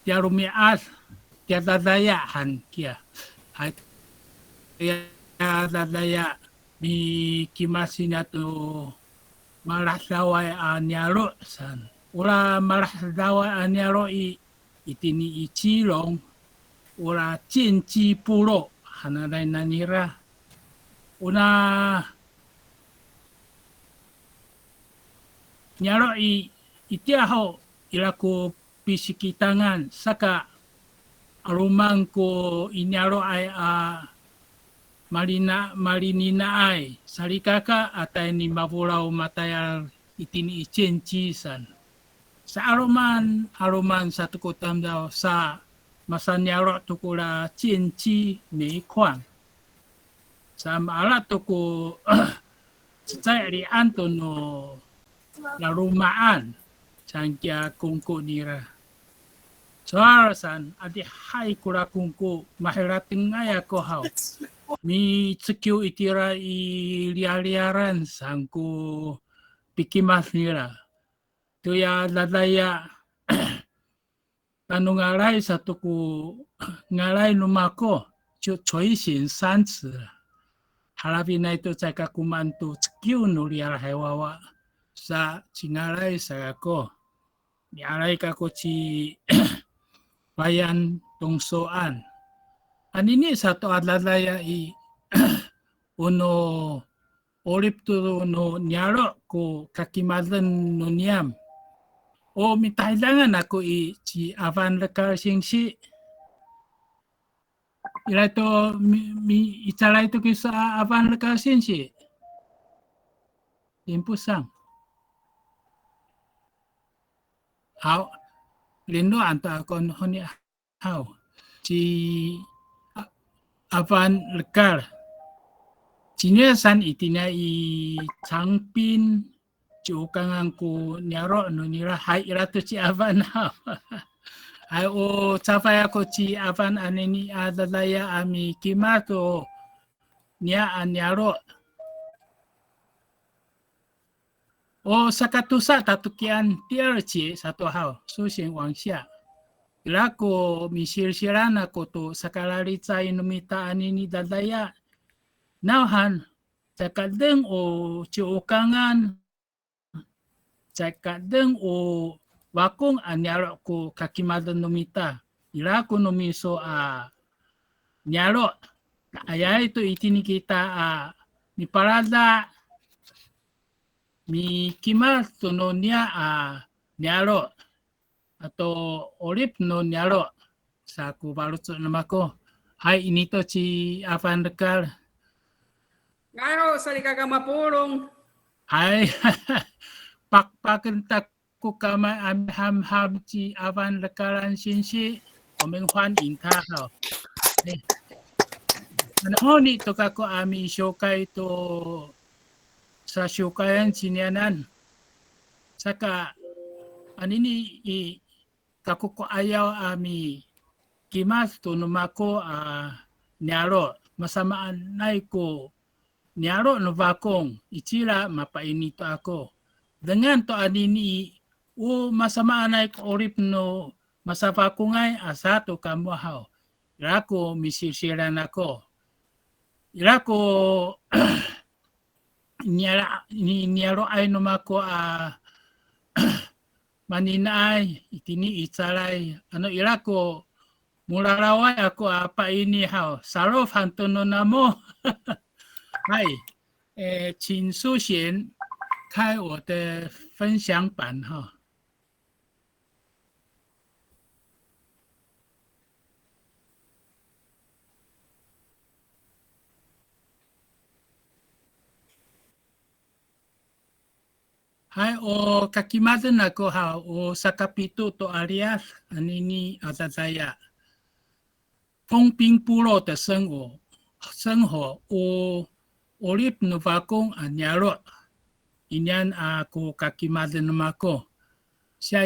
tia rumias, tia dadayahan kia. Ay tia dadaya mi kimasin ato marasaway anyaro san. Ula marasaway anyaro itini ichilong ula cinci pulo hanalay nanira. Una nyaro itiaho ilaku pisikitangan saka arumang ko inyaro ay malinina ay sarikaka atay ni mabulaw matayal itini icencisan. Sa aruman sa tukutam daw sa masanyaro tukula cinci may kwan. Sa maala tuku sa rianto no larumaan sangkya kungko nira. Soarasan adi hai kura kungko mahirating ngaya ko haw. Mi tsikyo itira lialiaran sangko pikimas nira. Tuya ladaya tanong ngalay sa tuku ngalay numako choisin sansi. Harapin na ito sa kakumanto tsikyo no lialhawawa. Sa singalay sa ako. Nialay kako si bayan tungsoan. Anini sa to adladaya uno orip to no nyaro ko kakimadan no niyam. O mitailangan ako si avan lekar singsi. Ila to italay to kisa avan lekar singsi. Impusang. How lindo anta kon honi how si avan lekar Ciniasan itina changpin cukangan ku nyaro no nira hai iratu ci avan how ai o capaya ko ci avan aneni adalaya ami kimato nya anyaro o sakatusa tatukian tiarci satu hal susing wangsia. Ilako misir-sirana ko to sakalarica inumita anini dadaya. Nauhan sakadeng o ciukangan sakadeng o wakung anyaro ko kakimadan numita. Ilako numiso nyaro aya itu itini kita ni parada mi kimas no niya nyaro atau orip no nyaro sa ku barut nama ko hai ini to ci avan dekal ngano sali kaka mapulong hai pakpaken tak ku kama ham ci avan dekalan sinsi omeng hwan inta ho ano ni to kako ami shokai to sa syukayan sinianan saka anini kakuko ayaw ami kimas to numako nyaro masamaan nai ko nyaro no bakong ichila mapainito ako dengan to anini masamaan nai ko orip no masapakungay asato kamuhaw irako misisiran ako irako nyaro ay numako maninay itini italay ano irako mularaway ako apa ini haw sarof hantono namo hai 请苏贤开我的分享版哈。Hai o kakimadan ako ha o sa kapito to alias anini atataya. 风冰部落的生活o orip no vakong anyaro inyan ako kakimadan namako. Siya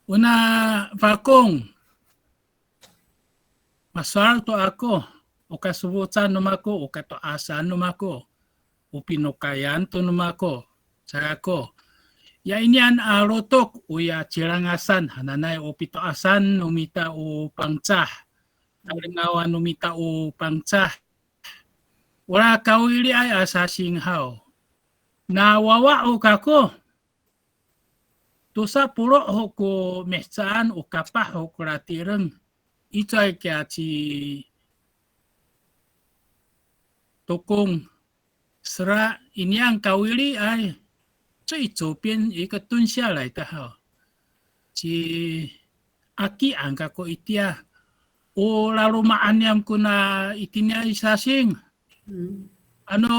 una vakong maswal to ako o kasubutan namako o katoasan namako o pinukayan to namako sa ako Ya inian rotok uya cirangasan hananay o pitoasan numita o pangcah. Talingawan numita o pangcah. Wala kawili ay asasing hao. Nawawa o kako. Tusa puro ho ko mehsaan o kapah ho kuratireng. Ito ay kaya si tukong sera ini ang kawili ay 最左边一个蹲下来的哈，是阿基安个ko itia o lalu maanyam ko na itinya isasing ano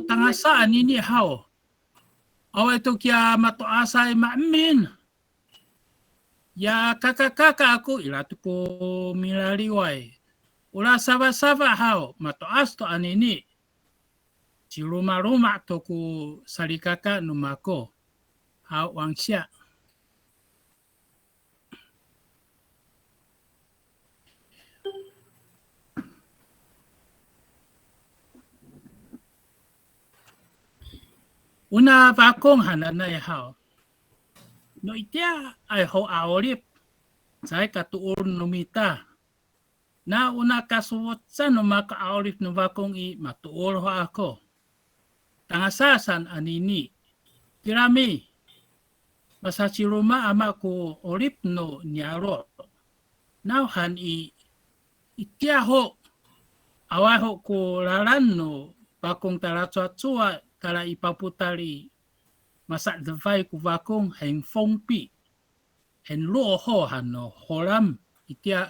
tangasaan ini hao awa ito kya matoasay maamin ya kakak aku ilatu ko milaliway ula saba-saba hao matoas to anini si rumah-rumah to ku sarikaka numako hao wang siya. Una bakong hananay hao. No itia ay ho aorip. Say katuur numita. Na una kasuwot sa no maka aorip no bakong i matuur ho ako. Tangasasan anini. Kirami. Basa si Roma ama ko orip no nyaro. Nauhan i itia ho. Away ho ko laran no bakong taratsua kala ipaputari masak devai ku bakong heng fongpi heng luo ho hano horam itia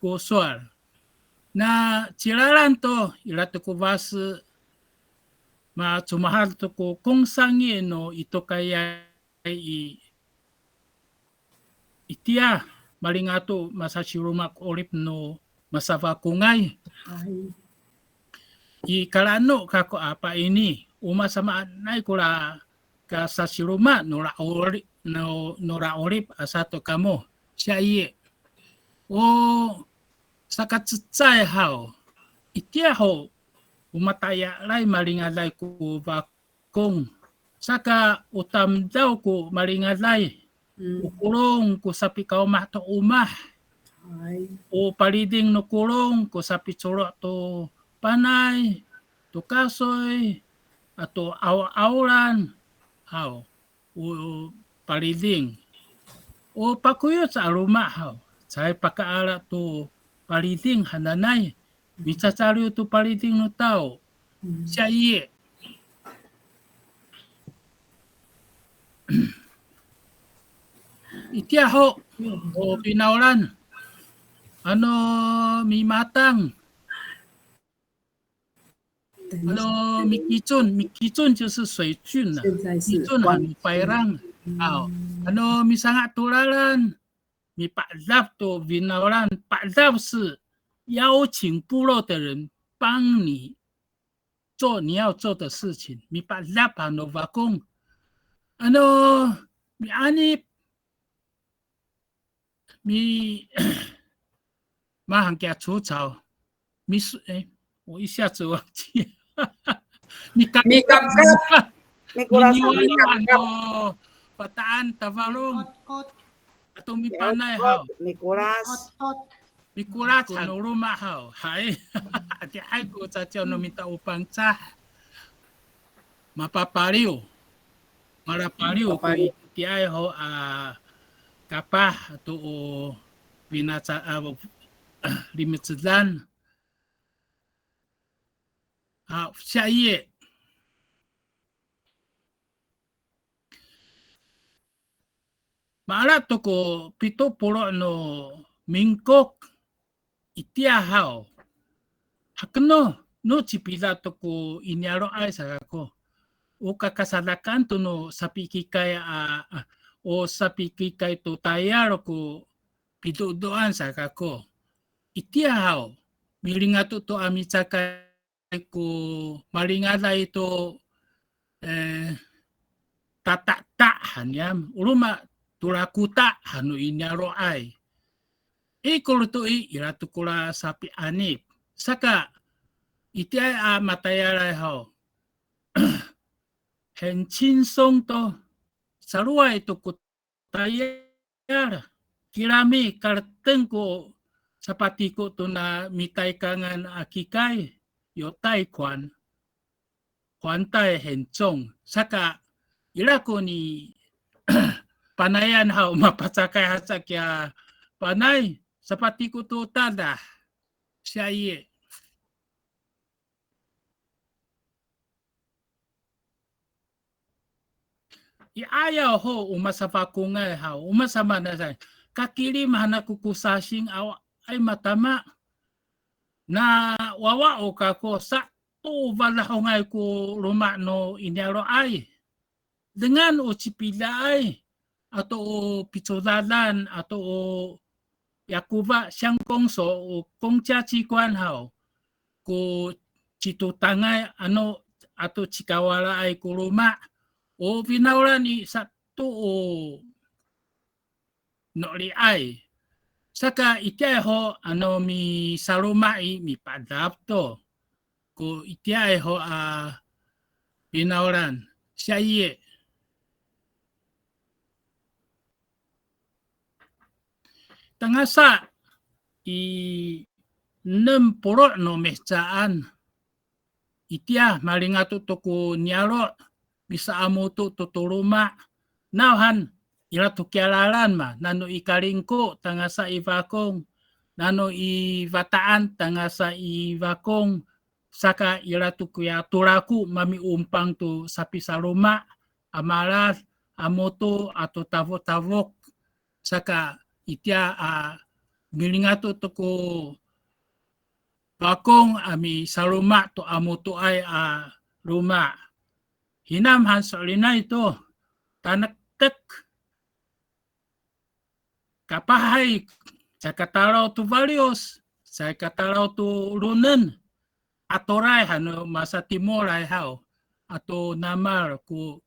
ko soal. Na cilaran to ilato ko basa ma cumahal to ko kung sangi no ito kaya itia malingato masasirumak orip no masavakungay. I kalano kako apa ini uma sama nai kula ka sasiruma nora orip asato kamo siya iye o sakatsay hao itia ho umataya lay malingalay ko bakong saka utam daw ko malingalay ukulong ko sa pikaw mahto umah o paliding no kulong ko sa pitsuro to panay to kasoy ato aw-awran hao o paliding o pakuyot sa aruma hao say pakaala to paliding hananay bitsasaryo to paliding no tao siya iye itia ho o pinaulan ano mimatang mikicun 就是水菌啊，米菌很白浪，好，misanga tulalan，米把 love to vinalan，把 love 是邀请部落的人帮你做你要做的事情，米把 love ano vakong，米ani米马上给他除草，米水，我一下子忘记。Mikap Miniwala Pataan Tavalong atau mi panay hao Nicolas Mikulat hano rumah hao hai ati ai ko sa tiyo no minta upang sa mapapariw marapariw ko ti ai ho kapah to o binasa limitsan siya iye maala to ko pito puro no mingkok itia hao hakno no chipila to ko inyaro ay sa ko o kakasalakan to no sapikikay o sapikikay to tayaro ko pito doan sa ko itia hao milingato to amitsaka ko malingala ito tatak hanyam uluma tulakuta hanu inyaro ay ikolo to iratu kula sapi anip saka iti ay matayaray ho hen chinsong to saruai tu ku tayar kirami karteng ko sapati ko to na mitay kangan akikai yo tai kwan tai hencong saka ila ko ni panayan hao mapasakay hasakya panay sapati ko to tada siya iye. Iayaw ho umasapakungay ha umasama na sa kakili mahana kukusasing ay matama na wawa o kako sa to balahongay ko ruma no inyaro ay dengan o chipila ay ato o pichodalan ato o yakuba siyang kongso o kongcha chikwan hao ko chitutangay ano ato chikawala ay kuruma o pinaulan ni satu o noli ay saka itiay ho ano mi sarumai mi padapto ko itiay ho pinaulan siya iye tangasa i nempuro no mecaan itia malingato to ko nyaro bisa amo to tuturuma nauhan ila to kialalan ma nano ikaringko tangasa ivakong nano ivataan tangasa ivakong saka ila to kuya turaku mami umpang to sapi saruma amalas amoto ato tavok saka itia milingato to ko bakong ami saruma to amoto ay ruma hinamhan sa lina ito tanaktek kapahay sa kataraw to varios sa kataraw to runen atoray hano masa timor ay hao ato namar ko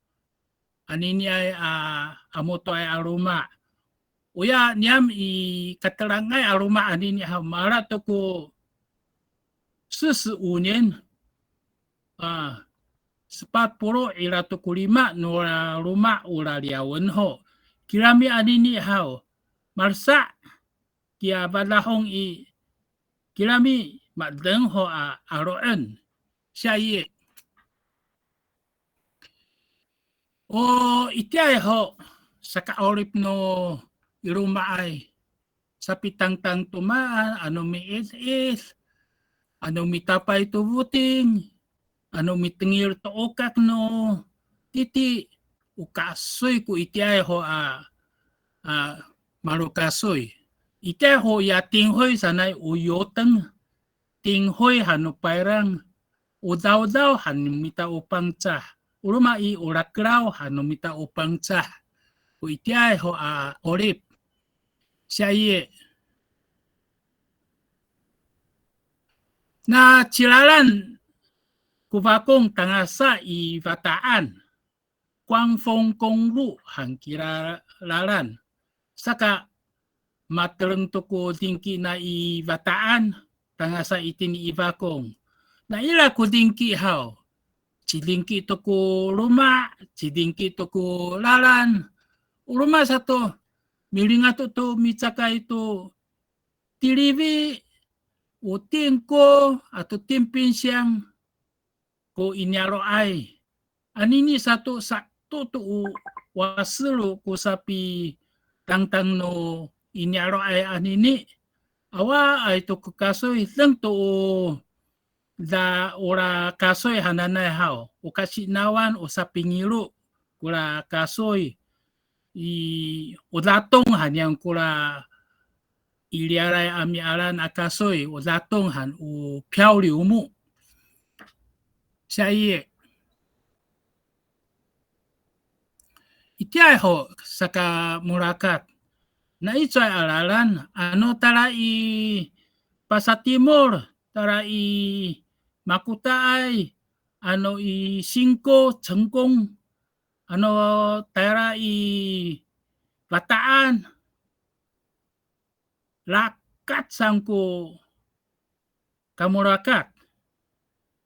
anini ay amoto ay aruma uya niyam i katarangay aruma anini hao mara to ko 45年40 ila to kulima no ruma ula liawen ho kirami anini hao marsa kia balahong i kirami madeng ho aroen siya iye o itiay ho sa kaorip no iruma ay sa pitang-tang tumaan ano mi is ano mi tapay to buting ano mitengir to okak no titi ukasoy ko itiay ho marukasoy itiay ho ya tinghoy sanay uyoteng tinghoy hano pairang udaw hano mita upang cha uruma i urakraw hano mita upang cha ko itiay ho orip siya iye na chilalan kubakong tangasa i bataan kwang fong kong lu hang kiralalan saka matereng toko dingki na i bataan tangasa itin i bakong na ila ko dingki hao chidingki toko ruma chidingki toko lalan uruma sato milingato to mitsaka ito tirivi o tingko atau timpin siyang ko inyaro ay anini satu to waselo ko sapi tangtang no inyaro ay anini awa ay to kasoy lang to da ora kasoy hananay hao o kasinawan o sa pingiro kula kasoy o datong hanyang kula iliaray ami alan akasoy o datong han o piauli umu siya iye itiay ho saka murakat na ito'y alalan ano tara i pasatimor tara i makutaay ano i 5 cengkong ano tara i bataan lakat sangko kamurakat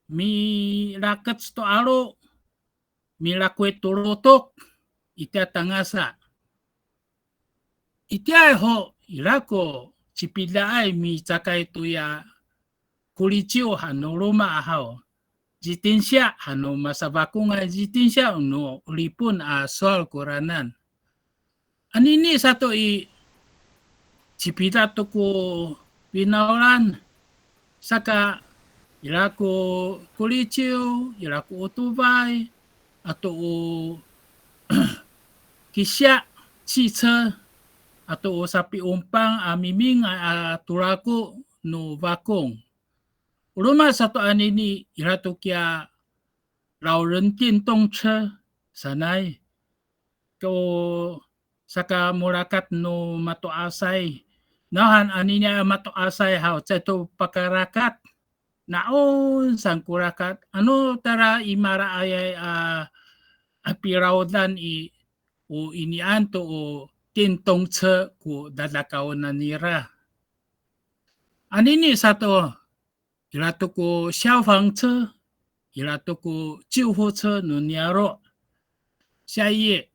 mi lakat sto aro mi lakwe turutok itia tangasa. Itia ho ilako chipilai mi cakai tu ya kulicio hano roma ahao. Jitinsya hano masabakunga jitinsya no lipun soal Quranan. Anini satu chipila tu ko pinaulan saka ilako kulicio, ilako utubay, atau kisya, cicca, atau sapi umpang amiming turaku no bakong. Rumah satu anini ilatu kia lao ren tin tong che sanay. Ko saka murakat no mato asay. Nahan aninya mato asay hao ceto pakarakat. Naon sang kurakat. Ano tara imara ayay apirawdan o inianto o tintong che ko dadakaw na nira. Anini satu ilatu ko xiaofang che, ilatu ko jiuhu che no niaro. 下一页。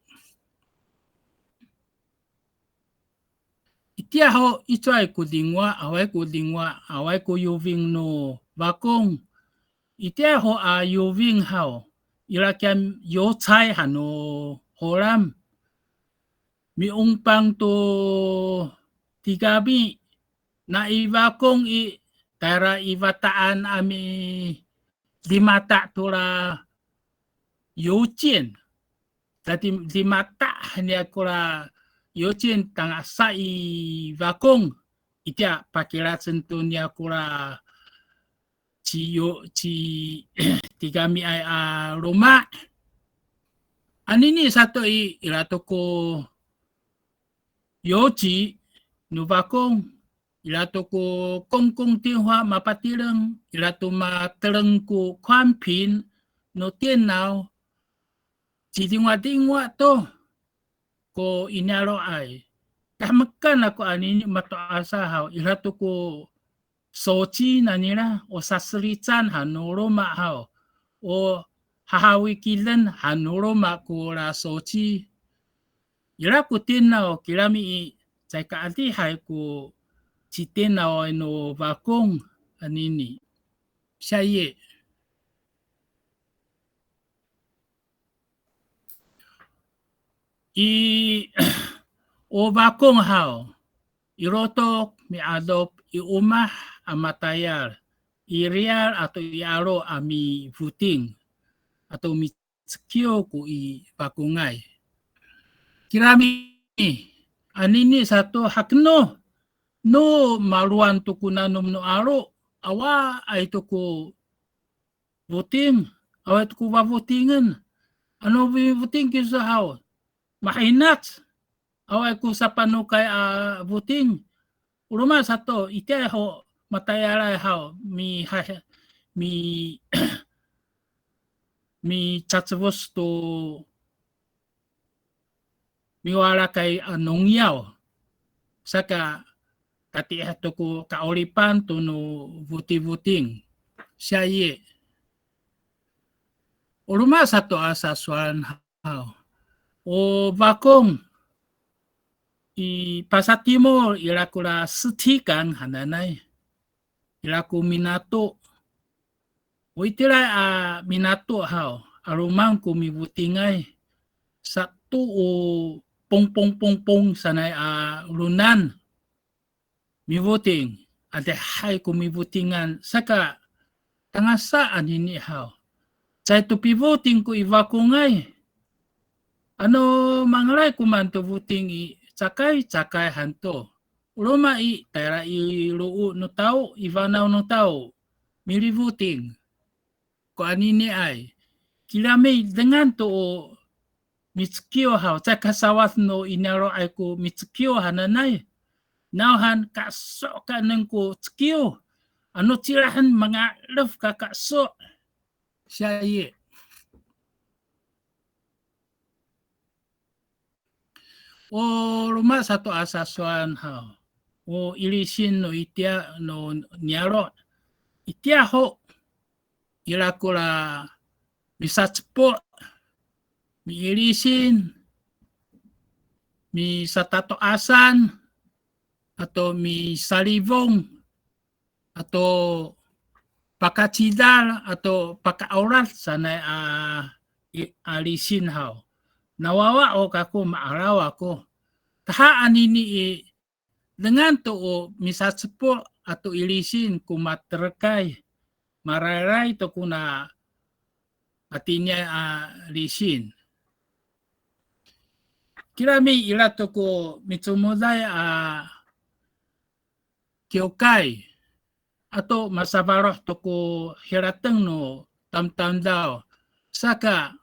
Itia ho ituai ku lingwa, awai ku lingwa, awai ku yuving no bakong. Itia ho yuving hao. Irakiam yo chai hano horam. Mi umpang to tigabi na ibakong tara ibataan ami limata tura yo jian. Tadi di mata hanya kura yojin tang sai bakong itia pakira sentunya kura ci tiga mi Roma. Anini satu ilato ko yoji nu bakong ilato ko kongkong tiwa mapatirang ilato matereng ko kwampin no tienao. Tingwa to ko inaro ay kamakan ako anini mato asahaw ilato ko sochi na nila o sasritan hanuroma haw o hahawikilan hanuroma ko la sochi ila ko tinaw kilami chay kaatihay ko chitinaw no bakong anini siya ye. O bakong hao, irotok, miadop, iumah, amatayar, irial atau iaro ami vuting, atau mitskio ku bakungay. Kirami, anini satu hakno, no maluan tukunanom no aro, awa ay tuku vuting, awa tuku bavutingan. Ano vuting kisa hao? Mahinat away ko sa panukay buting uruma sato ite ho matayara ho mi chatsvos to mi wala kay nongyaw saka kati ato ko kaolipan to no buti-buting siya ye uruma sato asaswan ho o bakong Pasar Timur ilakula setikan hananay ilaku minato o itira minato hao arumang kumibutingay satu o pong sanay lunan mibuting ade hay kumibutingan saka tangasaan ini hao chay to pibuting ko ibakungay ano manglay kumanto buting cakai hanto. Uloma tera luu no tao, ivanaw no tao, milibuting. Ko anini ay, kilame dengan to mitskio hao, cakasawat no inaro ay ko mitskio hananay. Nauhan kaso ka nang ko tskio. Ano tirahan mga love ka kaso. Siya ye. O rumah satu asasuan hao. O ilisin no itia no niaro. Itia ho. Ilakula bisa cepo. Mi ilisin. mi sa tatoasan, atau mi salivong, atau pakacidal, atau pakaurat sanay alisin haw. Nawawa o kako maaraw ako. Tahaan ini dengan to o misatsepo atau ilisin kumaterkay. Mararay to kuna atinya lisin. Kirami ila to ko mitsumodai kyokai atau masabaroh to ko hirateng no tamtandao. Saka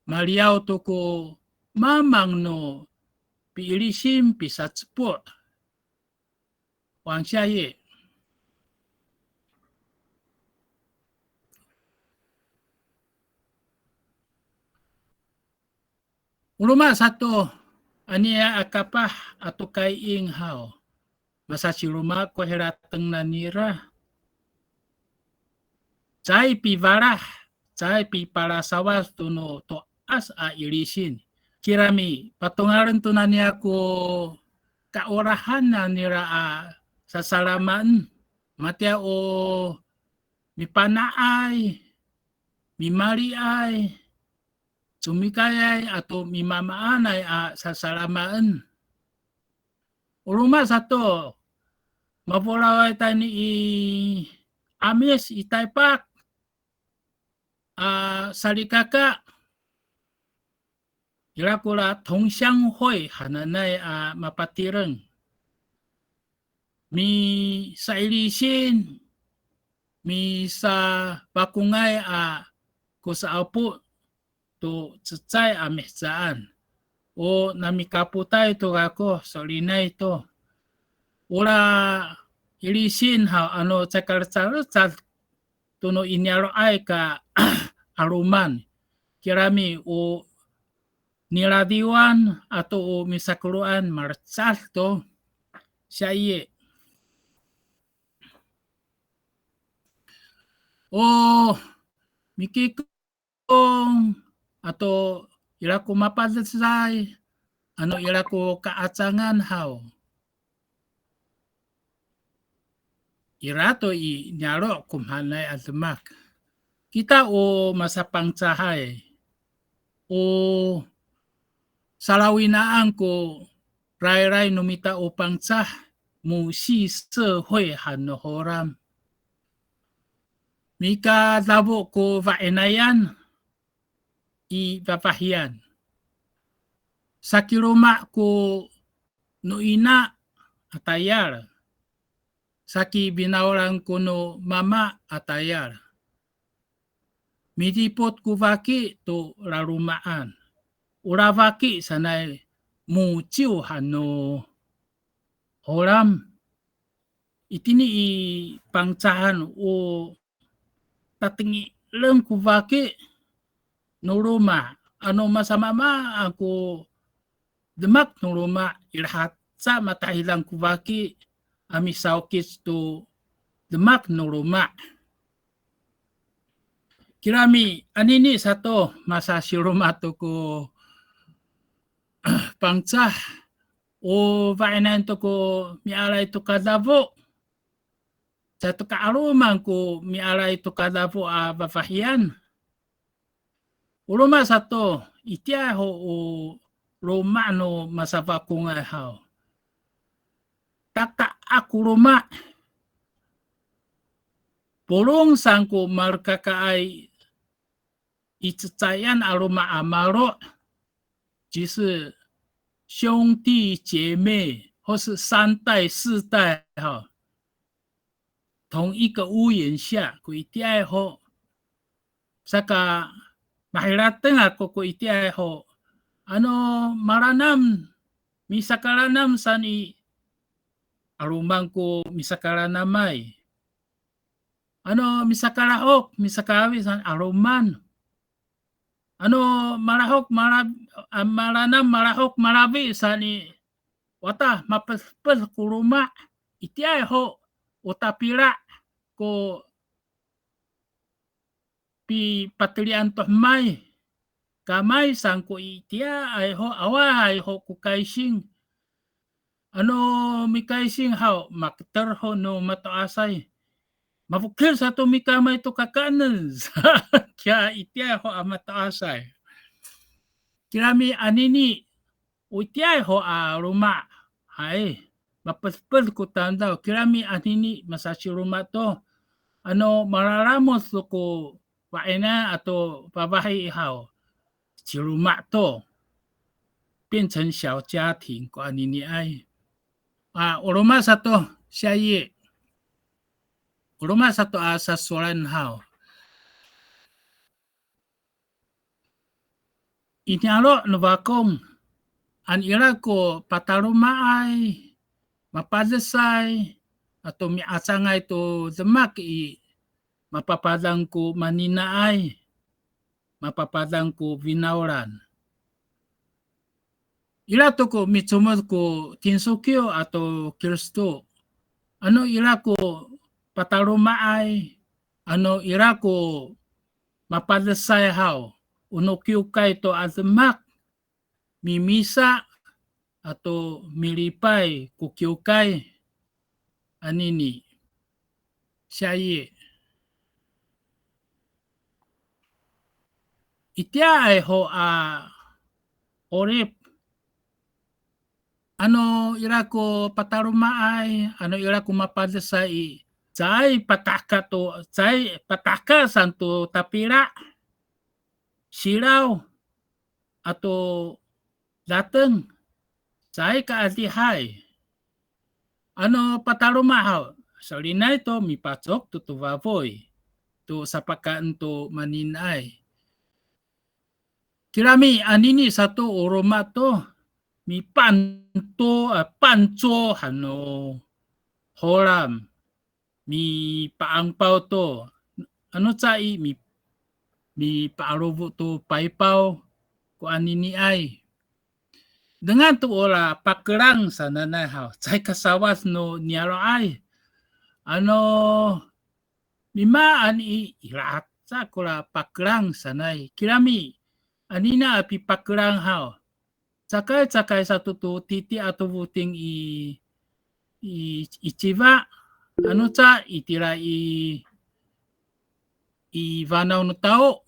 Mariau to ko mamang no piilisim pisatsepo. Wang siya ye. Uluma satu ania akapah atau kaing hao. Masa si rumah ko herateng nanira. Cai pi varah, cai pi para sawas to no to as ilisin. Kirami patungaran to nania ko kaorahan nanira sasalaman. Matia o mipanaay, mimariay, sumikayay atau mimamaanay sasalamaan. Uluma satu mapulaway tayo ni amis itaypak salikaka irakula tongsyang hoy hananay mapatireng. Mi sa ilisin, mi sa bakungay ko sa apo to tsay amihsaan. O namikaputay to ako solinay to. Ula ilisin ano tsakar-tsar tuno inyaro ay ka aruman. Kirami o niladiwan atau o misakuluan martsal to siya iye. O mikikong atau ila ko mapadasay ano ila ko kaatsangan haw. Irato nyaro kumhanay atmak. Kita o masapang tsahay o salawinaan ko ray numita o pangtsah musi sehoy hanohoram. Mika tabo ko vaenayan ipapahian. Sa kiruma ko nuina atayar. Saki binawaran ko no mama atayar. Midipot ko vaki to larumaan. Uravaki sanay muciu hano horam. Itini pangcahan o tatingi lang ko vaki no ruma. Ano masamama ako demak no ruma ilahat sa matahilang ko vaki amisaukis to demak no ruma. Kirami anini satu masa si ruma to ko pangcah o vainan to ko mialay to kadavo. Sa to kaaruman ko mialay to kadavo bafahian. Uluma satu itia ho o romano masava kunga hao. Taka aku ruma pulong sangko markakaay itsayan aroma amaro 就是兄弟姐妹或是三代四代同一个屋檐下ko itiay ho saka mahiratan ako ko itiay ho ano maranam misakaranam sani arumang ko misakaranamay ano misakarahok misakawi san aruman ano marahok maranam marahok marabi sani wata mapespes kuruma itiay ho utapira ko pi patilian toh may kamay sangko itia ay ho away ho kukaising mikaising hao makterho no mataasay mapukil sa to mikamay to kakanan kya itia ho amataasay kirami anini utiay ho ruma ay mapaspel ko tanda kirami anini masasi ruma to mararamos ko waena atau babahay ihaw si ruma to 变成小家庭ko anini ay uruma sa to siya ye uruma sa to sa solan haw inyalo no bakong an ira ko pataruma ay mapadasay atau miasangay to demak mapapadang ko manina ay mapapadang ko vinauran ira to ko mitsumod ko tinsukyo atau Kristo ira ko pataruma ay ira ko mapadasay haw unokyukay to azemak mimisa atau milipay kukyukay anini siya itia ay ho orip ira ko pataruma ay ira ko mapadasay Zai pataka santo tapira siraw atau dateng zai kaadihay patarumahaw salinay to mipasok to tuvaboy to sapakaan to maninay kirami anini satu uroma to mi panto panco horam mi paangpaw to tsai mi paarubo to paipaw ko anini ay dengan to ora pakerang sa nanay haw tsai kasawas no niaro ay mimaan irat sa kula pakerang sanay kirami anina api pakerang haw tsakay satu to titi atau buting ichiba itira vanaw no tao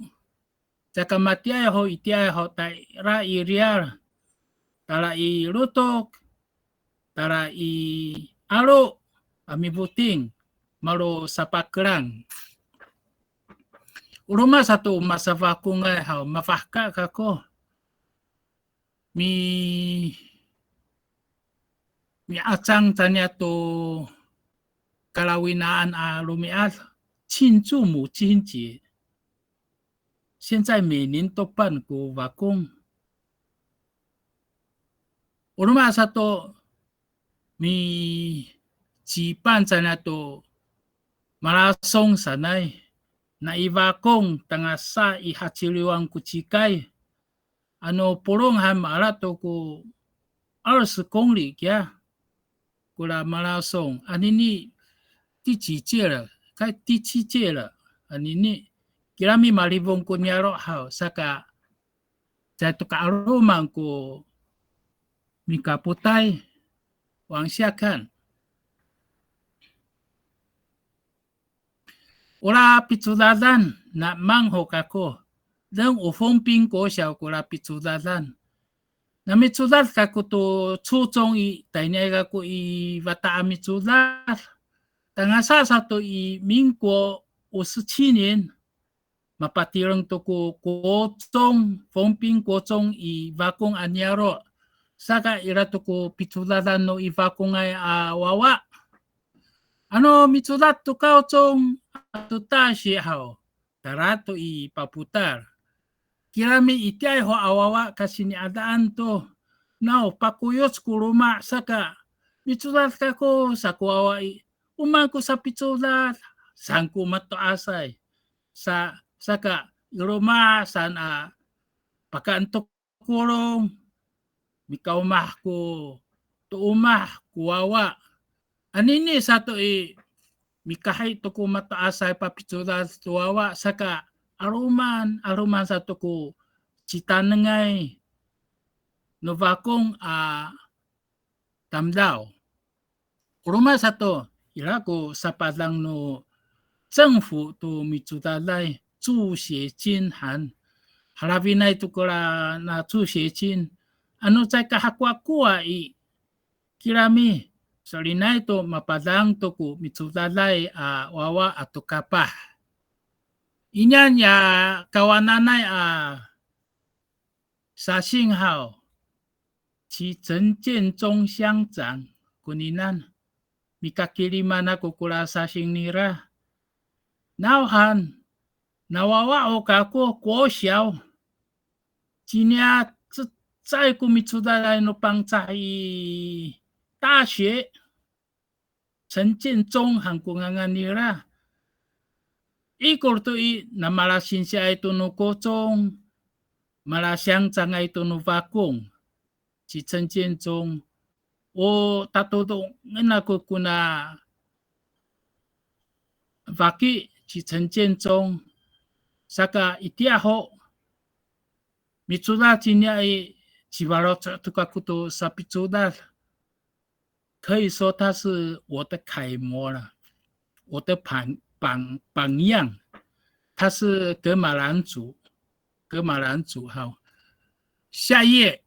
tsaka matiay ho itiay ho taira iriar tara ilutok tara alo amibuting maro sa pakerang uruma satu masafa ko nga haw mafahka kako mi atsang tanya to kalawinaan lumiat 庆祝母亲节现在每年都办过瓦工uruma satu mi jipan tanya to malasong sanay na ivakong tanga sa ihachiliwang kuchikay pulong ham arato ko 20公里 kya kula malasong anini 第几届了开第7届了anini kirami malibong ko niaro haw saka sa to kaaruman ko mikaputay wang siakan ora pitsudadan na mangho kako deng ufongping ko siya kula pitsudadan na mitsudad kako to chuchong tainay kako bata mitsudad tangasa satu民国57年 mapatirang to ko kocong fongping kocong bakong anyaro saka ira to ko pitsudadan no bakong ay wawa mitsudat to kocong to tashi haw tarato paputar kirami itiay ho awawa kasi ni adaan to pakuyos kuruma saka mitsudat kako sa kuwawa umangko sa pitsudat sangko matoasay sa saka iroma san pakaantok kurong mikaumah ko tuumah kuwawa anini sato mikahay to ko mataasay pa pitsudat tuwawa saka aruman sato ko citanengay no vakong tamdaw. Uruma sato irako sa padang no 政府to mitsudalay 助学金函 harapinay to kula na 助学金 ano chay kahakwa i kirami solinay to mapadang to ku mitsudalay wawa ato kapah inyan ya kawananay sa Xinghao 其陈建中乡长 kuninan mikakiriman ako kula sa Xingnira nauhan nawawa o kako ko xiao jinia zai ku mitsudalay no pangcai 大学 陈建中 hangkunganganira ikor to i na malasin siya ito no kocong malasyang tsanga ito no vakong si Chen Jianzhong o tatodong nako kuna vaki si Chen Jianzhong saka itiaho mitsuda jinia i jiwaro tukakuto sa pitsuda 可以说他是我的楷模了，我的榜样。他是噶玛兰族，好。下一页，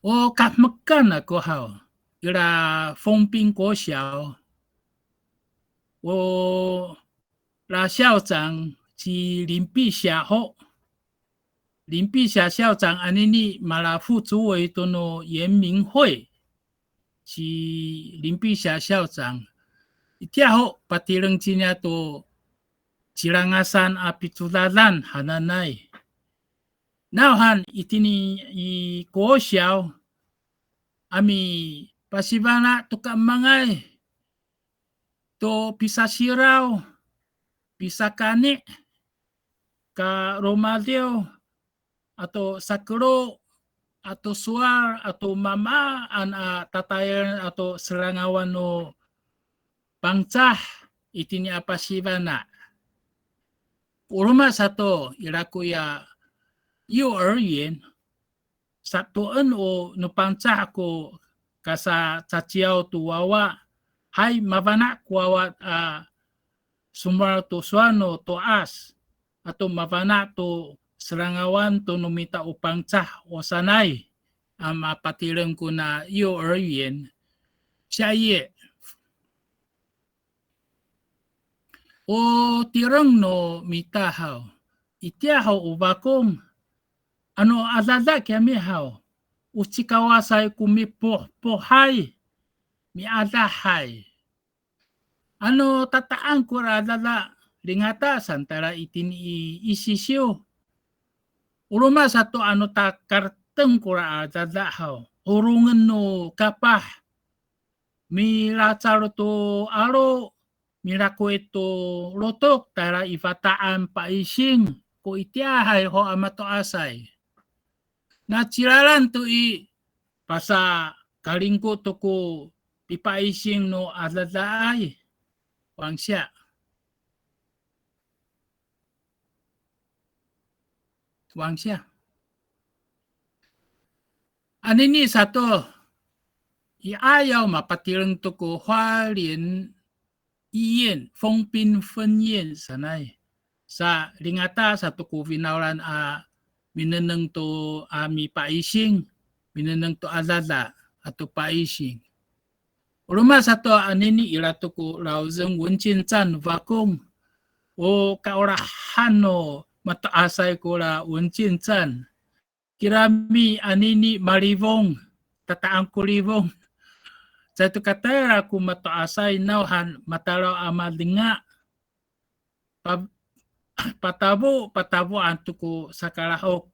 我刚干了过后，有了丰滨国小，我那校长是林碧霞后。林碧霞校长安尼马拉副主委都no 严明慧是林碧霞校长，tiap ho patireng cinya to cirangasan apitulalan hananay. Nauhan itini i kuosyaw ami pasibana to kamangay to pisasiraw pisakani ka romadeo atau sakro atau suar atau mama an tatayan atau serangawan no bangcah itini apa sibana uruma sato iraku ya 幼儿园 satuan o no bangcah ko kasa caciao tu wawa hai mavana kuawat sumar to suano to as atau mavana to serangawan to numita upang cah o sanay mapatireng ko na 幼儿园 下一页 o tireng no mitahaw itiahaw ubakong ano adada kami haw uchikawasay kumipohay mi adahay ano tataan ko adada lingata santara itini isisyo uruma sato ano takarteng kura adada haw urungan no kapah mi racharo to aro mirako ito lotok tara ifataan paising ko itiahay ho amato asay nachiralan to i pasa kalingko to ko pipaising no adadaay wangsya anini sato iayaw mapatireng to ko Hualien 医院丰滨分院sanay sa lingata sa tuku vinaulan mineneng to mi paising mineneng to adada ato paising uruma sa to anini irato ko lauzeng wenjinzan vakong o kaorahan no mataasay ko la wenjinzan kirami anini marivong tataang kulivong sa ito katera kung mataasay nauhan matalaw amalinga patabo anto ko sa kalahok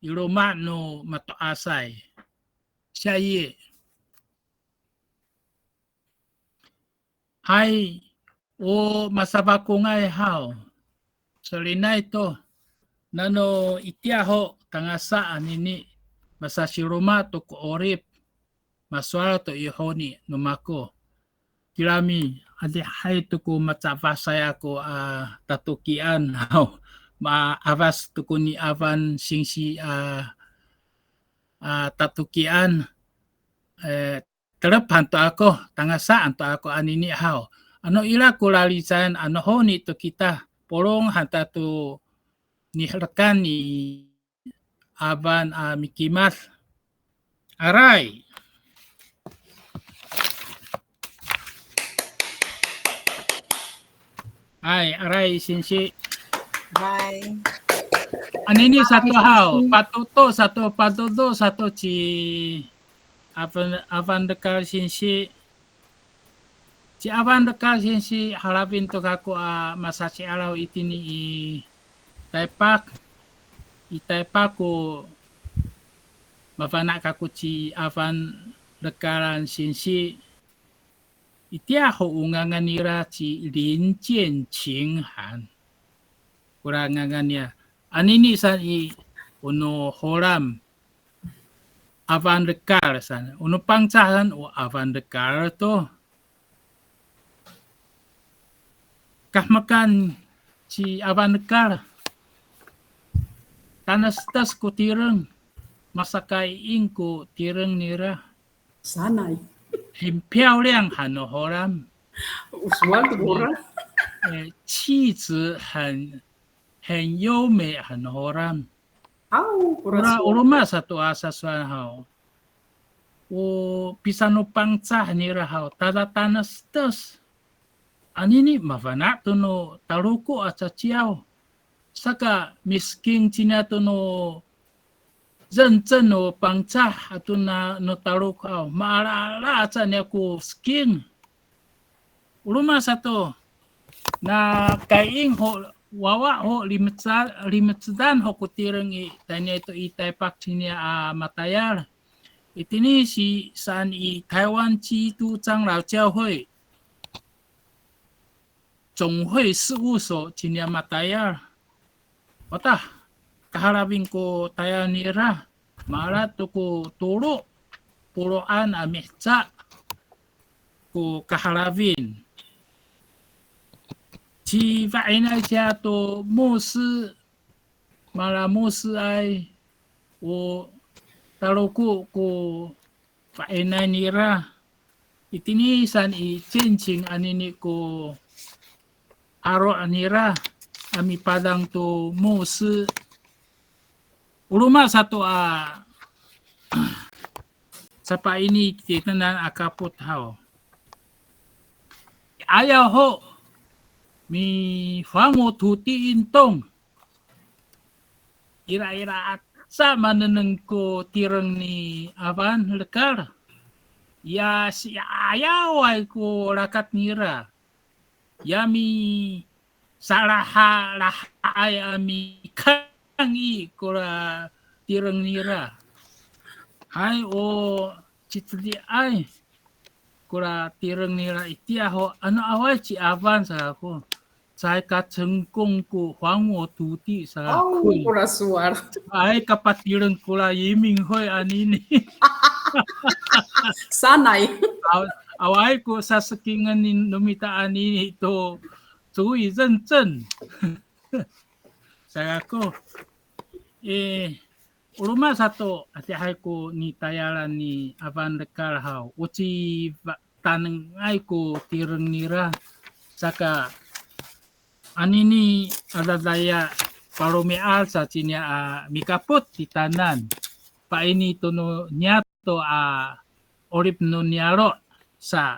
iroma no mataasay siya ye hay o masaba ko ngay haw salina ito nano itiaho tangasaan ini masasiroma to ko orip maswara to ihoni numako kirami adi hai tuku matapa saya ko tatukian hau ma avas tuku ni avan singsi tatukian terep hanto ako tangasa anto ako anini hau ano ila kulalisan ano ho ni to kita porong hanta tu ni rekan ni avan mikimas aray aray sinsi Bye. anini satu hau patuto satu patuto satu ci avan dekal sinsi ci avan dekal sinsi halapin to kako masasi alau itini i taipak ko mafana kako ci avan dekalan sinsi itia ho ungangan nira ci lin jian qing han kurangangan ya anini san i uno horam avan dekal san uno pangcahan o avan dekal to kahmakan ci avan dekal tanastas ko tireng masakay ing ko tireng nira Sanay. 很漂亮很horam Usual siguro. 气质很优美很horam Pura uruma satu asaswan hau o pisano pangcah nira hau tada tanas tes anini mafana tuno taruko aca ciao saka misking cina tuno 认真no pangcah atau no taruh kau maala aja ni aku skin uluma satu na kaing ho wawa ho limetsan ho kutirengi tanya itu itai pak sini matayar itini si san i Taiwan ci tu zhang lao jiao hui 总会事务所今年matayar otak kaharapin ko tayo nira mara to ko turo puroan amihca ko kaharapin ci vaina siya to musi mara musi ay o taruko ko vaina nira itinisan i cincing anini ko aro nira ami padang to musi uluma satu sapa ini kita nan akaput hao ayaw ho mi fango tuti intong ira-ira sa maneneng ko tireng ni avan lekar ya si ayaw ay ko rakat nira ya mi salaha lah ay ami kangi kura tireng nira hai o citli ai kura tireng nira itia ho ano awai ci avan sa ako sai ka cengkong ku hwangwo tuti sa ako pura suar. ai kapatireng kula yiming hoy anini Sanay. awai ko sa sakingan ni numita anini to zui zhen saya ko uluma satu ati ko ni tayaran ni avan dekal hau uci taneng ai ko tireng nira saka anini ada daya paromeal sa cinya mikapot di tanan pa ini tono nyato orip no nyaro sa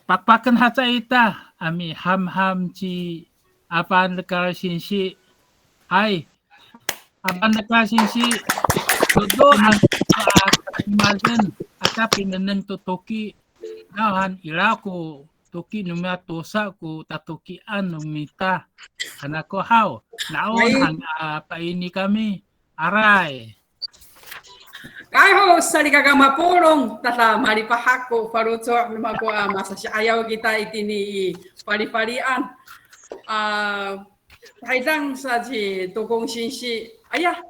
pakpakan haca ita ami ham ci avan dekal sinsi hai avan dekal sinsi todo ang imagen ata pineneng to toki nahan ila ko toki numya tosa ko tatokian numita anako hao naon hang pa ini kami aray Kayo sa likagama pulong tata maripahako paruto lumako masasya ayaw kita itini pari-parian haidang sa si tukong sinsi ayah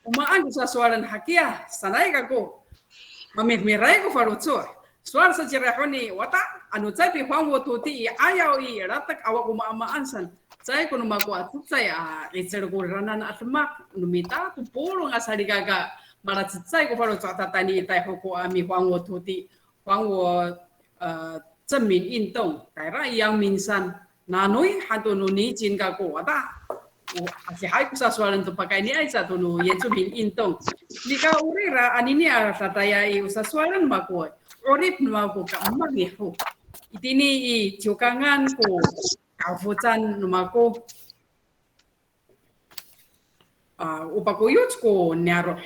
umaan sa suaran hakia sanay kako mamimiray ko paruto suar sa jirahoni wata anu cai pi huang wo tu ti ayau I ratak awak uma amaan san. Cai kuno maku atu cai itser kuranan atmak numita tu pulung asari gaga mara cai ko paro cata tani tai hoko ami huang wo tu ti huang wo 证明运动，改了阳明山，那noi hantu nuni jin ka ko ata. Si hai kusa soalan tu pakai ni ai satu nu yang cumin intong. Jika urira anini sataya I usa soalan mako. Orip mako ka magi ho. Itini I cukangan ko kaufutan mako. Upakuyut ko nyaro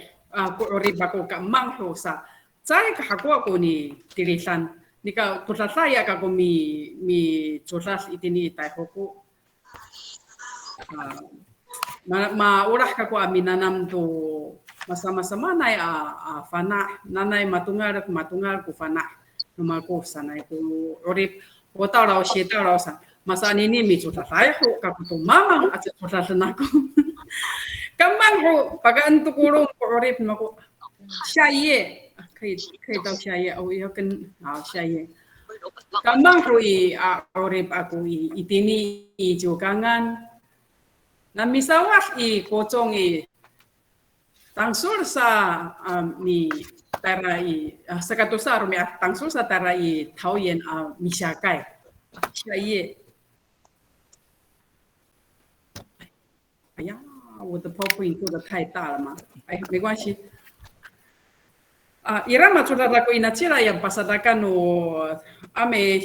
ko orip mako ka mangho sa. Cai ka hakwa ko ni tirisan. Nika saya kako mi curlas itini itai hoku. Urah kako ami nanam tu masa-masa nai fana nanai matungar ku fana numaku sanai ku orip kota rau sheta rau san masa ini mi curlas saya ho kako tu mamang aja curlas naku. Kamang ho pagaan tu kurung orip naku syaiye 可以到下页，我要跟好下页。Kamang hui orip aku itini I jukangan. Na misawah I kocong I tangsul sa mi tara I sekatusa rumi tangsul sa tara I tauyen misyakai. Shaye. 哎呀，我的 PowerPoint 做的太大了嘛，哎，没关系。Irama sudah laku inacira yang pasadakan no ame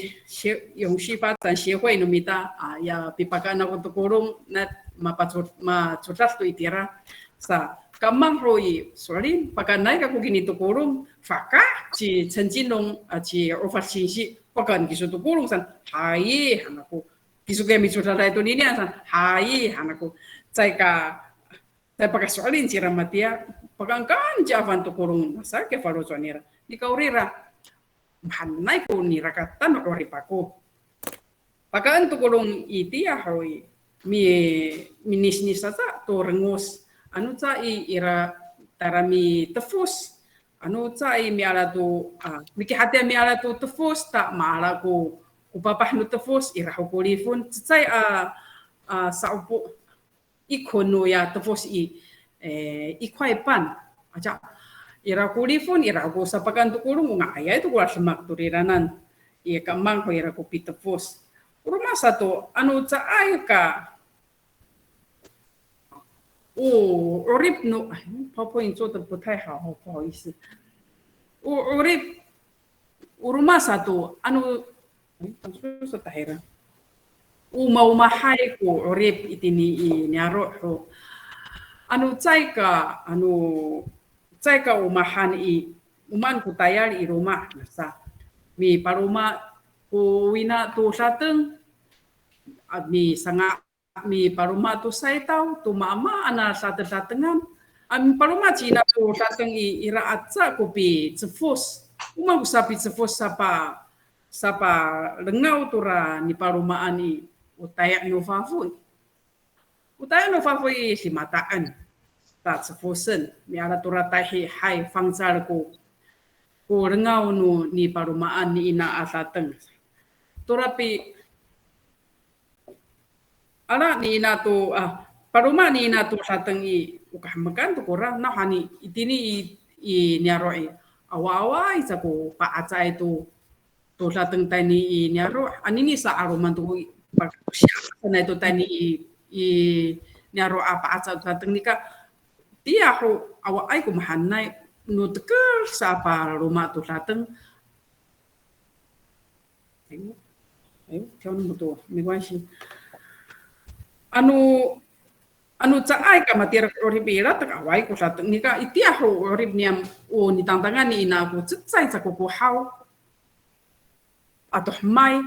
yung sifatan 协会 no mita ya pipakan ako to kurung na macutas to itira sa kamang roi sorry pakanai ka kugini to kurung faka ci cenjinong ci oversisi pakan kisu to kurung san hai hanaku kisu ke mi sudah itu ni san hai hanaku cai ka saya pakai soalin cira matia pagangkan javan tu kurung masa ke faro sonira di kaurira hanai ko ni rakatan ko ripaku pagaan tu kurung itia hoi minis ni sasa tu rengus anu cai ira tarami tefus anu cai mi ala tu miki hati mi ala tu tefus tak maala ku upapah nu tefus ira hukulifun cai saupu ikono ya tefus I 块半 aja ira kulifun ira ko sa pakan tu kurung nga aya itu kulas semak turiranan I kamang ko ira ko pitefus rumah satu anu ca ay ka orip no PowerPoint 做得不太好不好意思orip rumah satu anu sa tahira umahai ko orip itini I nyaro ho anu cai ka umahan I uman ku tayar I rumah nasa mi paruma ku wina tu sateng mi sanga mi paruma tu sai tau tu mama ana satengan am paruma cina tu sateng I ira atsa ku pi cefus uman ku sapi cefus sapa lengau tura ni parumaan I utayak no fafun Utaya no fafoi si mataan tak sefosen mi ala turatahi hai fangsal ko rengau no ni parumaan ni ina asateng turapi ala ni ina tu paruma ni ina tu sateng I ukah mekan tu kurang nah hani itini I nyaroi awa isa ko pa aca itu tu sateng tani I nyaro anini sa aroman tu na itu tani I nyaro apa aca dateng nika dia ho awa ai ku mahanai nu teker sapa rumah tu dateng ayo jangan betul mengwasi anu ca ai ka matir orip ira tak awai ku dateng nika itia ho orip niam ni tantangan ni ina ku cecai sa ku hau atau mai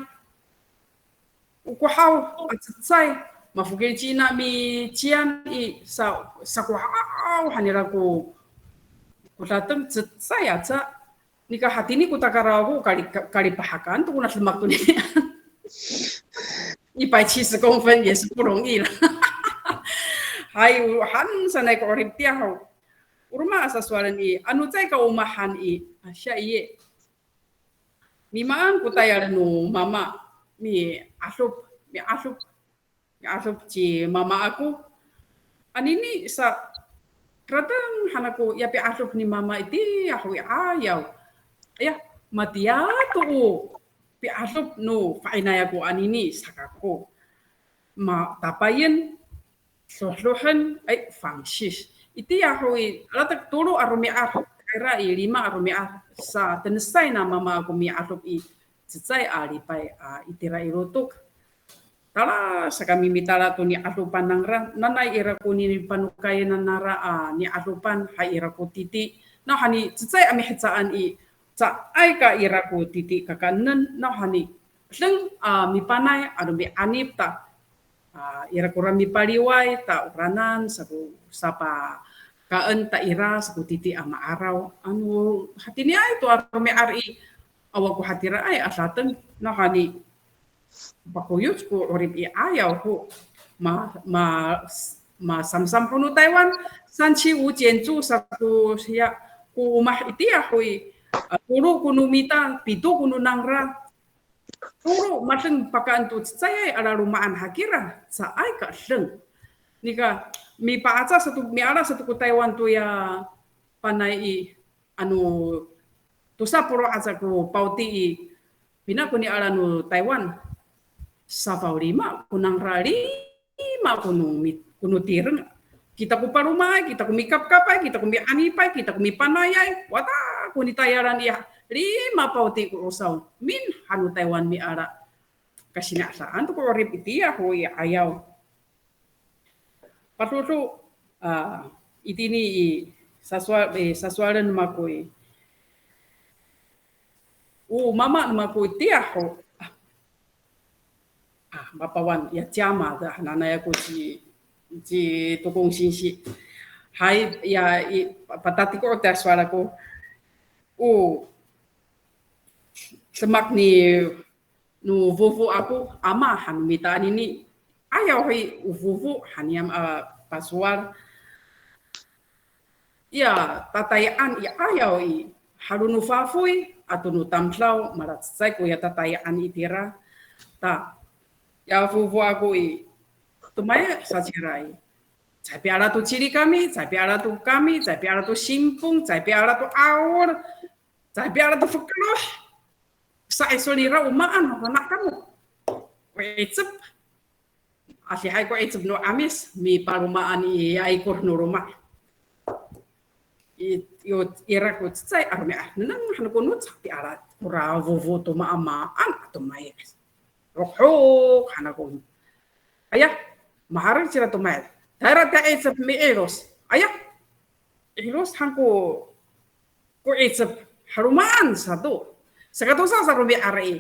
ku hau cecai mafuke Cina mi cian I sa ku hau hanira ku dateng saya aja nika hati ni ku takaraku kali pahakan tu kuna semak tu ni 170公分也是不容易了还有han sanai ko orip tiaho urma asa sualan I anu cai ka umahan I sya iye Mimaan ko tayo mama mi asup ci mama aku. Anini sa kratang hanaku ya pi asup ni mama iti aku ayaw. Ayah matia tu pi asup no fainaya ko anini sakako. Ma tapayen sohlohan ay fangsis. Iti aku latak tulu arumi kira lima arumi sa tenesay na mama aku mi asup i cecay alipay itira irutuk. Tala sa kami mitala to ni asupan ng nanay ira ko ni panukay na nara ni asupan ha ira ko titi na hani cecay ami hetsaan i sa ay ka ira ko titi kakanan na hani leng mi panay anu mi anip ta ira ko rami paliway ta uranan sa ko sapa kaan ta ira sa ko titi ama araw anu hati ni ay to arumi ari awa ko hatira ay asaten na hani pakuyut ko orip i ayaw ko samsam kuno Taiwan sanchi u jianzu sa ko siya ko umah iti ako turo kuno mita pito kuno nangra turo mateng pakaan tu saya ala rumaan hakira sa ay ka seng nika mi paaca satu mi ala satu ko Taiwan tu ya panay i anu tu sa puro aca ko pauti i pina ko ni ala no Taiwan sa lima kunang rali ma kuno tireng kita ku parumay kita ku mikap kapay kita ku mi anipay kita ku mi panayay wata kuni tayaran ya 5 pauti ko usaw min hanu Taiwan mi ara kasinasaan to ko rip itiya ko ayaw patutu itini saswalan makoy mama makoy tiya ko mapawan ya jama da nanaya ko ci tukong sinsi hai ya patati ko ta swala ko semak ni no vovo aku ama han mita ini ayaw hi vovo haniam paswal ya tatayaan ya ayaw i harunu fafui atau nu tamslaw marat sai ko ya tatayaan itira ta ya vovo aku tumaya sajirai Tapi ala tu ciri kami, tapi ala tu kami, tapi ala tu simpung, tapi ala tu awur, tapi ala tu fekloh. Sa esolira umaan anak kamu. Wecep. Asli hai ko ecep no amis mi parumaan i aikur no rumah. Yo ira ko tsai arme nang han ko nut tapi ala pura vovo to maama an to mai. Roho kana ko. Ayah, maharang sila to mai. Darat ka ecep mi eros. Ayah, eros hangko ko ecep harumaan satu. Sakatosa sa rubi ari.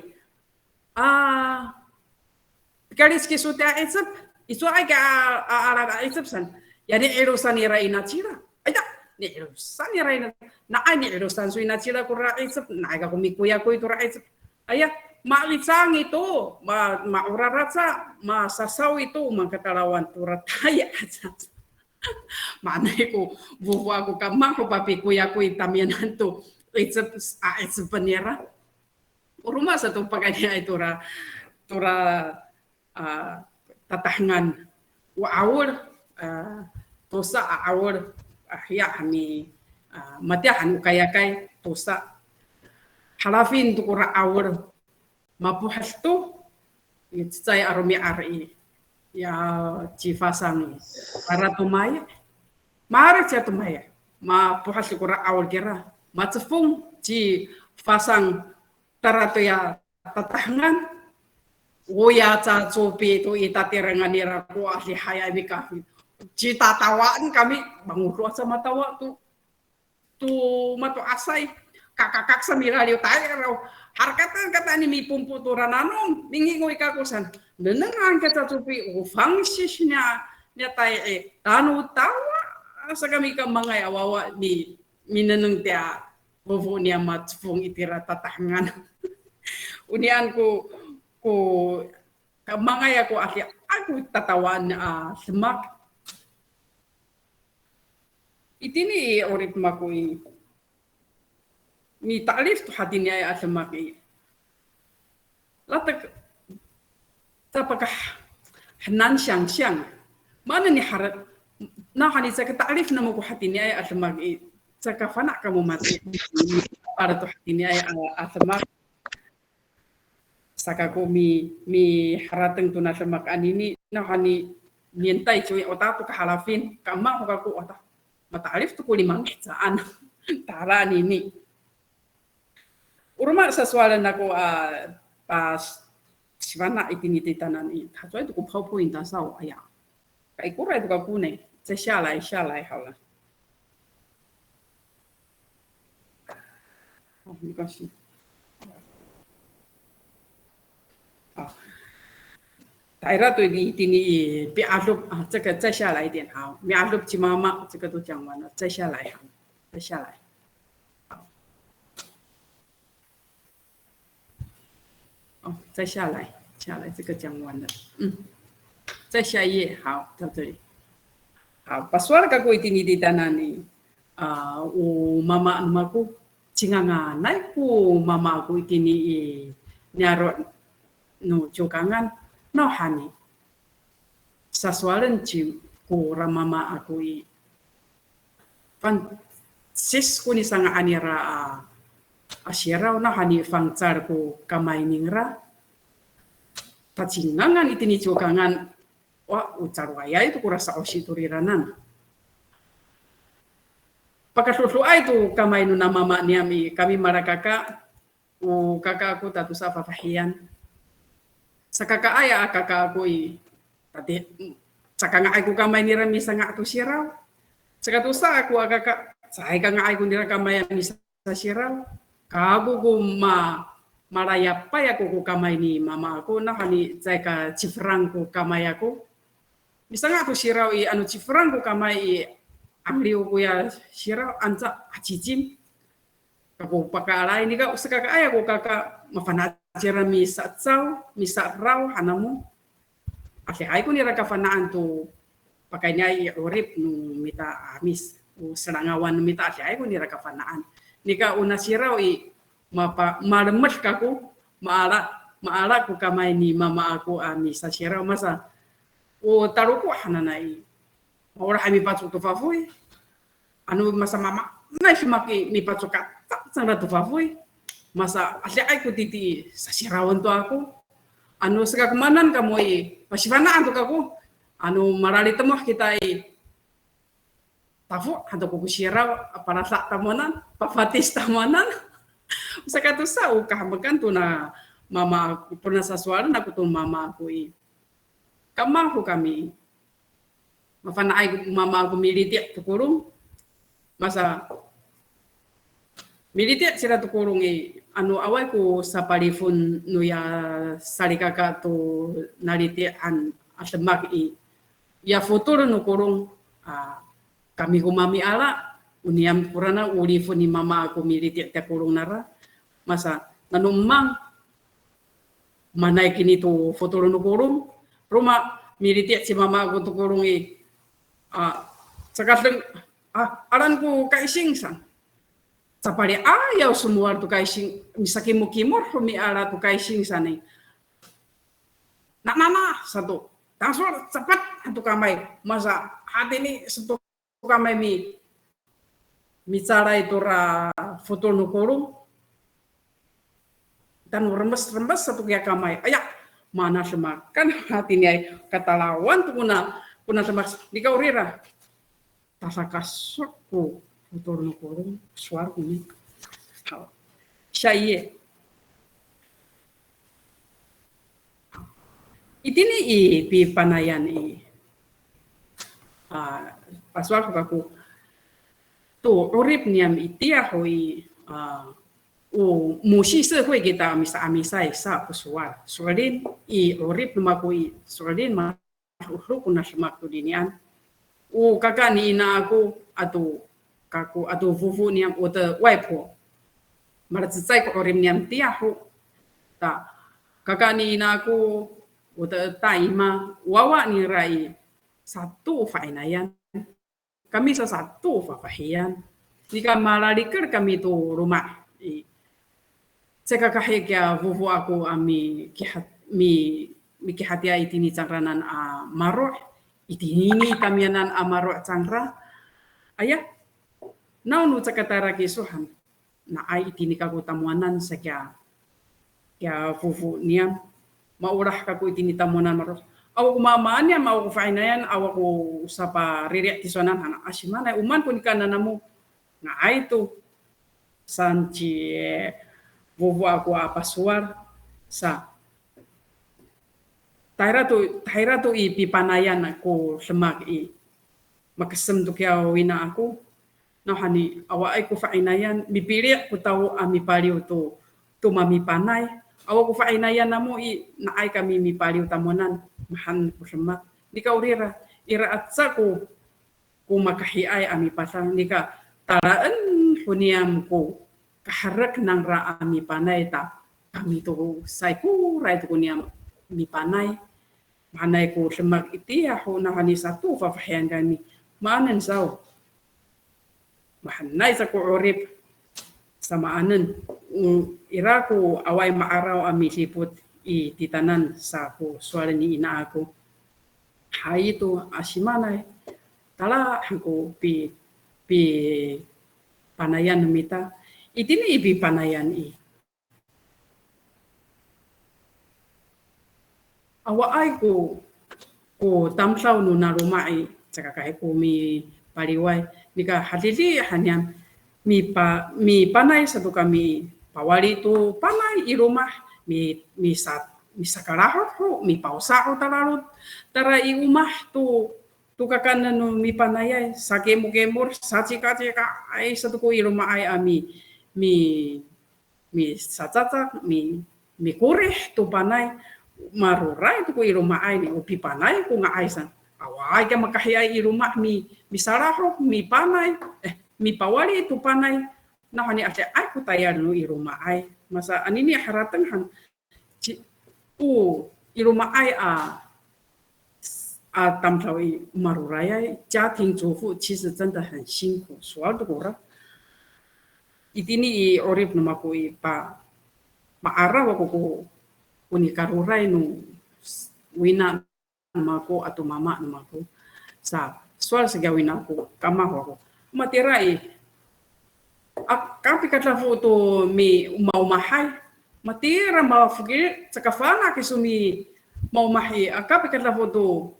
Kalis kisuta ecep. Isu ay ka ala ecep san. Yani erosan ira inachira. Ayah, ni erosan ira ina. Na ay ni erosan su inachira ko ra ecep. Na ay ka kumikuya ko ito ra ecep. Ayah, malisang ito, mauraratsa, masasaw ito, magkatalawan turataya. Manay ko, buwa ko kamang ko papikuya ko itamianan to. It's a panera. Uruma sa itong pagkanya ay tura tatahangan. Waawar, tosa aawar, ya kami matiahan kaya kay tosa. Halafin to kura awar. Mapuhas to, it's say arumi ari, ya cifasang para tumaya, mara cia tumaya, mapuhas kura awal kira, macefung cifasang tarato ya tatahangan, woya ca copi itu itatirangan ira ko ahli haya mi kami, cita tawaan kami bangun sama tawa tu matu asai, kakak samiralio tayo harkatan kata ni mi pumpu turananong mingingoy kakusan nenengan kata tupi fangsisnya nya tay tanu tawa sa kami ka mga awawa ni mineneng tia bovo niya matfong itira tatahangan unian ko kamangay ako aku tatawan semak itini orit makui mi ta'lif tu hati niya asamaki latak apakah 很难想象 mana ni harap nah hani saya ta'rif nama ku hati ni ay atmak sa kafana kamu mati para tu hati ni ay atmak saka ko mi harateng tu na atmak anini nah hani mientai cuy otak tu kahalafin kama ko otak mata'rif tu ko limang saan tara nini urma sesuatu nako pas sivana itiniti tanani hatoi tu ko phau inta sau aya kai kurai tu ka kune 再下来好了好没关系好 daerah tu di ini bi alup 这个再下来一点好 bi alup 鸡妈妈这个都讲完了再下来好再下来哦再下来这个讲完了再下一页好到这里好 paswar kako itiniti tanani o mama maku cinganga nai ku mama aku itini nyaro no jokangan no hani saswalan ci ku mama aku i pan sis ku ni sanga anira asyara no hani fangcar ku kamay ningra pacingangan itini jokangan wah ucarwaya itu kurasa osituriranan. Pakai susu itu kamai nuna mama niami kami mara kakak aku tatu safa fahian. Sakaka ayah kakak aku tadi sakanga aku kamai nira misa ngak tu sirau. Sakatu sa aku kakak saya kanga aku nira kamai misa sirau. Kagu ku maraya pa ya ku kamai ni mama aku nah hani saya ka cifrang ku kamai aku. Misalnya aku sirau anu cifrang ku kamai amriu ku ya sirau anca acicim aku pakai ini kak sekaka ayah ku kakak mafana jera misa tsau misa rau hanamu ake aku ni raka fanaan tu pakai nyai urip nu mita amis serangawan mita ake aku ni raka fanaan nika una sirau mapa malemet kaku maala ku kamai ni mama aku misa sirau masa taruku hananai ora hami patsu tu fafui anu masa mama nai semaki mi patsu kata sanga tu fafui masa asya aku titi sasirawan tu aku anu sega kemanan kamu pasifana antu aku anu marali temuh kita tafu hantu ku sirau para sak tamonan pafatis tamonan sakatu sau kahamakan tu na mama pernah sasuaran aku tu mama aku kamahu kami mafana ai mama aku militia tukurung masa militia sira tukurung anu awai ku sapalifun nu ya salikaka tu nalitian asemak ya futuro nu kurung kami kumami ala uniam purana ulifun ni mama aku militia tukurung nara masa nanumang manai kini tu futuro nu kurung rumah militia si mama aku tu kurungi sekarang aranku kaising san sapari ayaw semua tu kaising misaki mukimor humi ala tu kaising sani nak satu tangsur cepat satu kamai masa hati ini satu kamai mi cara itu foto nu kurung dan remes satu kia kamai ayak mana semakan hatinya kata lawan tu kuna semak dikau rira tasa kasukku futur nu kurung suar kuni hal syaiye itini pi panayan paswal aku tu urip niam itia hoi musi社会给他misai sa pesuar suradin urip numaku suradin makhluk kuna semak tu dinian kakak ni ina aku atau fufu niam ota waipo maratsai ko urip niam tiahu ta kakak ni ina aku ota taima wawa ni rai satu fainayan kami satu fafahian jika malaliker kami tu rumah Seka kahit kaya vuvu aku ami kihatia itini cangranan a maro itini tamianan a maro cangra ayah naunu cakatara kisuhan na ai itini kaku tamuanan sekya ya vuvu niam maurah kaku itini tamuanan maro awu kumamaannya mau kufainayan awaku sapa ririak tisonan hana asimana uman pun kananamu na ai tu sanci vuvu aku apa suar sa taira tu i pipanayan aku semak i makasem tu kia wina aku no hani awa ai ku fainayan mipiri ku tahu ami paliu tu mami panai awa ku fainayan namu i na ai kami mi paliu tamonan mahan ku semak nika urira ira atsa ku makahi ai ami pasang nika taraan huniam ku kaharak nang ra ami panai ta kami tu sai ku rai tu niam mi panai manai ku semak iti aku nahani satu fafahian kami maanan sau mahanai sa ku urip sama anen ira ku awai maaraw ami siput i titanan sa ku suara ni ina aku hai tu asimanai tala aku pi panayan mita itini ibi panayan i awa ai ku tamsaw no na rumai saka kai ku mi paliwai nika hadili hanya mi panai satu kami pawali tu panai i rumah mi sakaraho mi pausaho talalut tara i rumah tu kakanan no mi panai sakemur saci-kaci ai satu ku i rumah ai ami mi sacacak mi kureh tu panai marurai tu ku i rumah ai ni upi panai ku nga aisan awai ka makahiyai i rumah mi saraho mi panai mi pawali tu panai na hani ate ai ku tayar no i rumah ai masa anini haratan han i rumah ai a tamtao i marurai ai 家庭主妇其实真的很辛苦 soal tu ora itini i orip no maku i maara waku uni karurai nu wina namaku atau mama namaku sa soal sega wina aku kama aku matirai kapi kata foto mi mau mahai matira mau fugi sakafana kisumi mau mahi akapi kata foto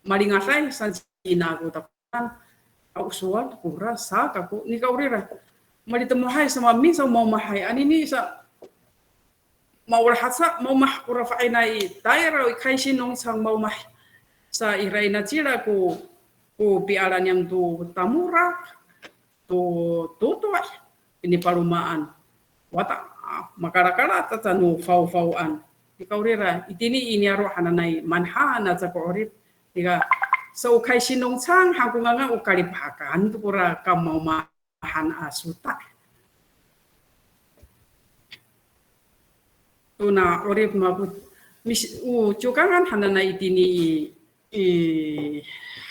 malingasai sanjina aku tapan aku soal kura sa aku ni kaurira mali temuhai sama mi sama mau mahai anini sa mau rahasa mau mah kura fainai taira kaisin nong sang mau mah sa iraina cila ku pialan yang tu tamura tu ini palumaan wata makara-kara tatanu fau-fauan ikaurira itini ini aro hananai manhana sa ko orip tiga so kaisin nong sang hakunganga ukali pakan tu kura kamau mahan asuta tuna orip maku mis cukangan hanana itini i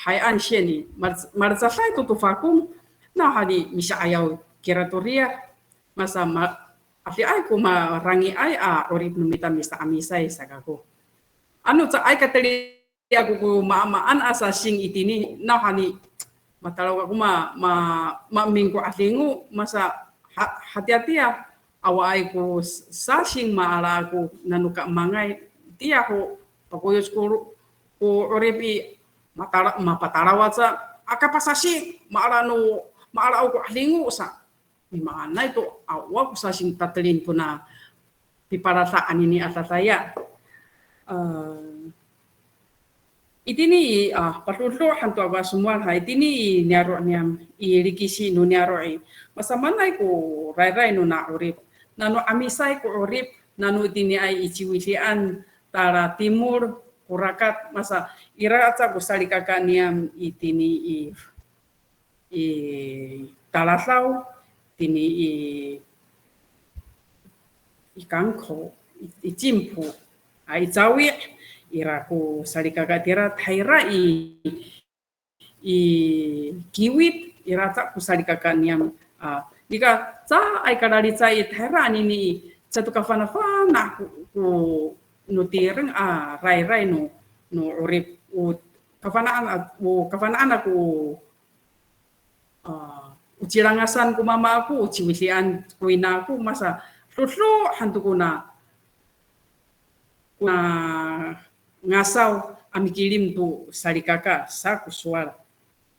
hayan sieni marzafai tu fakum na hadi misa ayaw kiratoria masa afi ay ko marangi ay orip numita misa amisay sagaku ano sa ay katali ako ko maamaan asa sing itini na hani matalaw ako mingko atlingu masa hati-hati ya awai ko sasing maala ako nanuka mangay ti ako paguyos ko orepi mapatarawat sa akapasasing maala ako ahlingo sa maana ito awa ko sasing tatalin ko na piparataan ini atataya itini patutlo hantu aba semua ha itini niaro niam irikisi no niaro masamanay ko rai no na orip nano amisay ko orip nano itini ay ichiwisian tara timur kurakat masa iraatsa ko salikaka niam itini i talasaw tini i kangko i jimpu ay jawi iraku salikaka tira thaira i kiwit iratsa ko salikaka niam Jika sa ay kararitsay thera nini satu kafana-fana ku nutireng rai-rai no urip kafanaan aku ucirangasan ku mama aku uciwisian kuina aku masa ruslo hantu kuna ngasaw ami kirim tu sarikaka sa kusual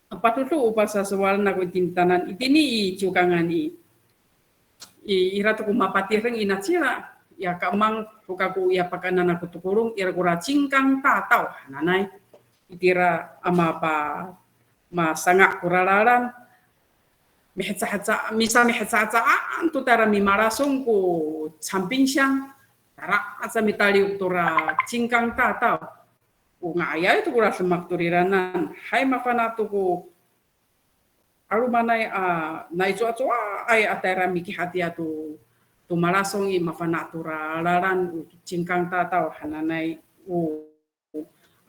apa tu upasa soal na ko tintanan itini cukangan ira tu kumapatireng inatsira ya kamang pukaku ya pakanan aku tukurung ira kura cingkang tatau nanai itira ama pa masanga kuralaran misa tu tara mi marasong ku samping siyang tara asa mitali uktura cingkang tatau ngaya itu kura semak turiranan hai mafana tuku arumanay nai cua ay atera miki hati atu tu malasong i mafana turalaran cingkang tatau hananay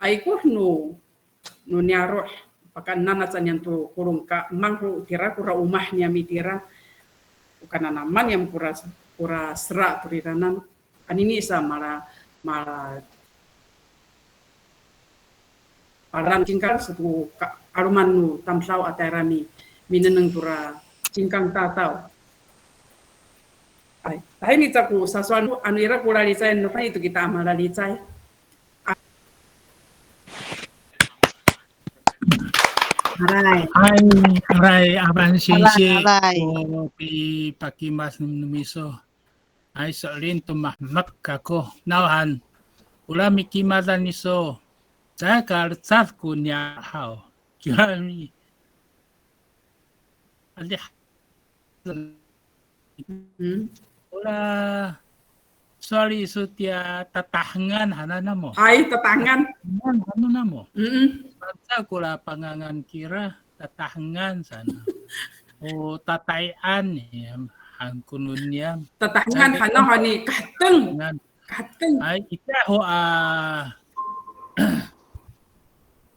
ay ko no nyaro pakan nanatsan yang tu kurung ka mangku tira kura umahnya mitira bukan naman yang kura serak turiranan anini isa mala Paran cingkang satu aruman nu tamsau atera mineneng tura cingkang tatau. Ay ni taku sasuan anu ira kula licai no itu kita amala licai. Aray aban sisi ko pi pakimas numiso. Ay solin tumahmak kako nawan ula mikimadan niso. Saya kartsat kunya hao, kami ada ula soal isu tia tatahangan hana namo. Ay tatangan. Hana namo. Bangsa kula pangangan kira tatahangan sana. O tatayan ya, hangkununnya. Tatahangan hana hani kahteng. Ay ita ho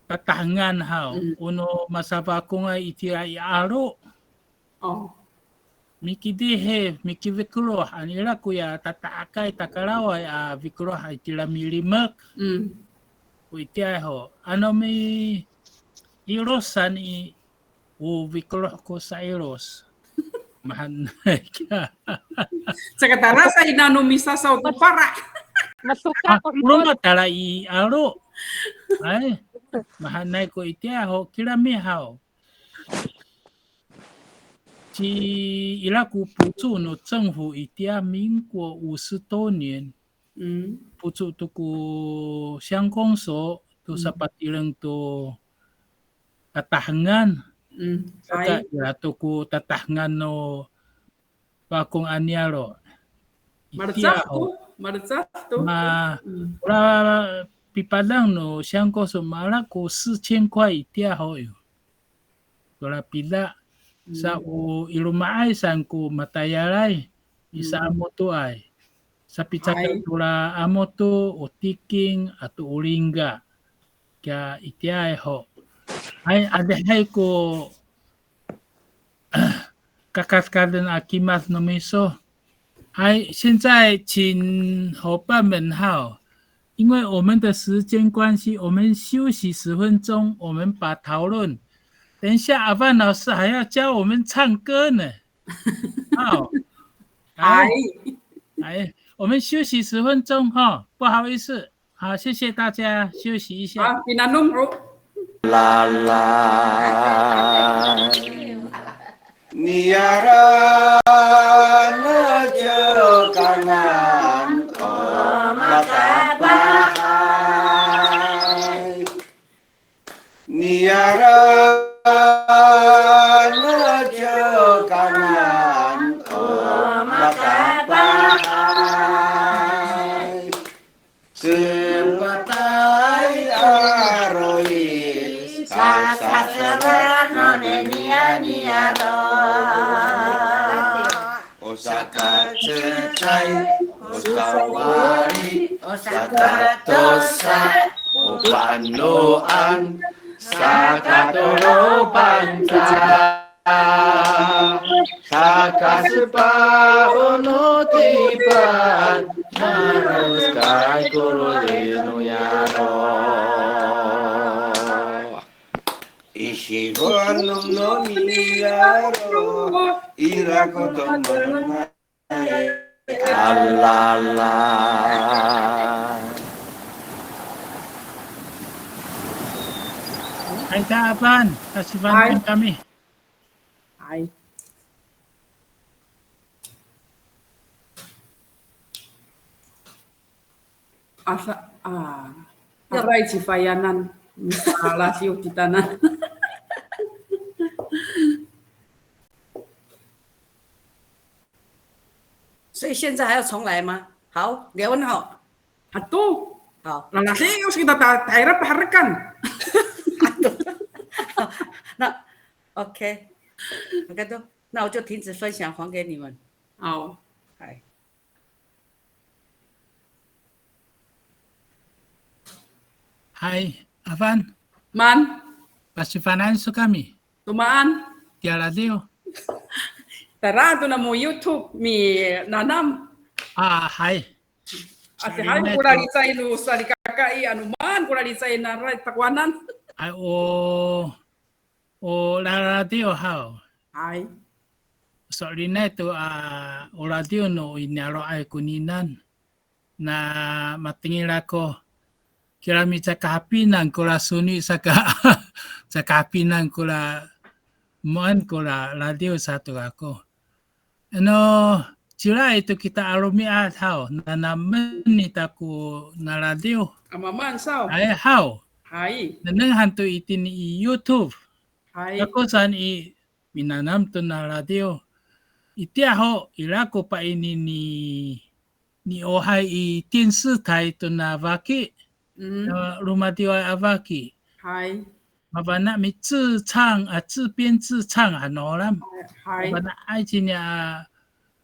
Tatangan hao uno masaba ko nga itira iaro mikidihe mikivikro anila kuya tataakay takalaway vikro itira milimak kuitia ho ano may irosan vikro ko sa iros mahan Sekatara sa inanumisa sa utupara masuka ko rumah tala iaro ay mahanay ko itia ho kirami hao ci ilaku putu no政府 itia 民国50多年putu tuku 乡公所 tu sa patireng tu tatahangan saka ila tuku tatahangan no pakong anyaro Marzatu ula pipadang no 乡公所 mala ko 4000块 itia ho yo ula pila sa ilumaay san ko matayalay isa amoto ay sa pitsaka ula amoto o tiking at ulinga kaya itia ho ay adehay ko kakaskadan akimas no miso ay 现在请伙伴们好因为我们的时间关系我们休息10分钟我们把讨论等一下阿范老师还要教我们唱歌呢好我们休息10分钟哈不好意思好谢谢大家休息一下La la niara najo kanan makabahai niara najo kanan makabahai sebatai aroi sasasara nia do osaka cecai osawari osaka dosa opanoan sakatoro panca Sakaspa unutipan Manus kai kurulinu yano Ishigon no miyaro Irakotom Alala Hai Kak Afan, kasih bantuan kami. Hai. Aray Cifayanan, Lasio Kitanan. 所以现在还要重来吗？好，聊很好， Atuh, 好， Lasio kita daerah paharkan. 那 OK， OK 都，那我就停止分享，还给你们。 Oh. 哎， Hai Afan, Man, kasih finansu kami. tumaan. Dia radio. Tara tu namo YouTube mi nanam. Hai. Ate hai kura disay no sa kakai anuman kura disay na takwanan. Ai la radio hao. Hai. Sorry na ito o radio no inaro ay kuninan na matingin ako kira mi sa kahapinan ko la suni sa kahapinan ko la moan ko la radio satu ako. Ano sila itu kita alumi at hao na naman ko na radio Amaman sao? ay hao Hai. na nanghanto itin i YouTube. Hai. Ako saan i minanam to na radio. Iti ako ilako pa ini ni Ohai i 电视台 to na Avaki na rumadiwa Avaki. Hai. Mabana mi 自唱自编自唱ano lam. Hai. Mabana ay sinya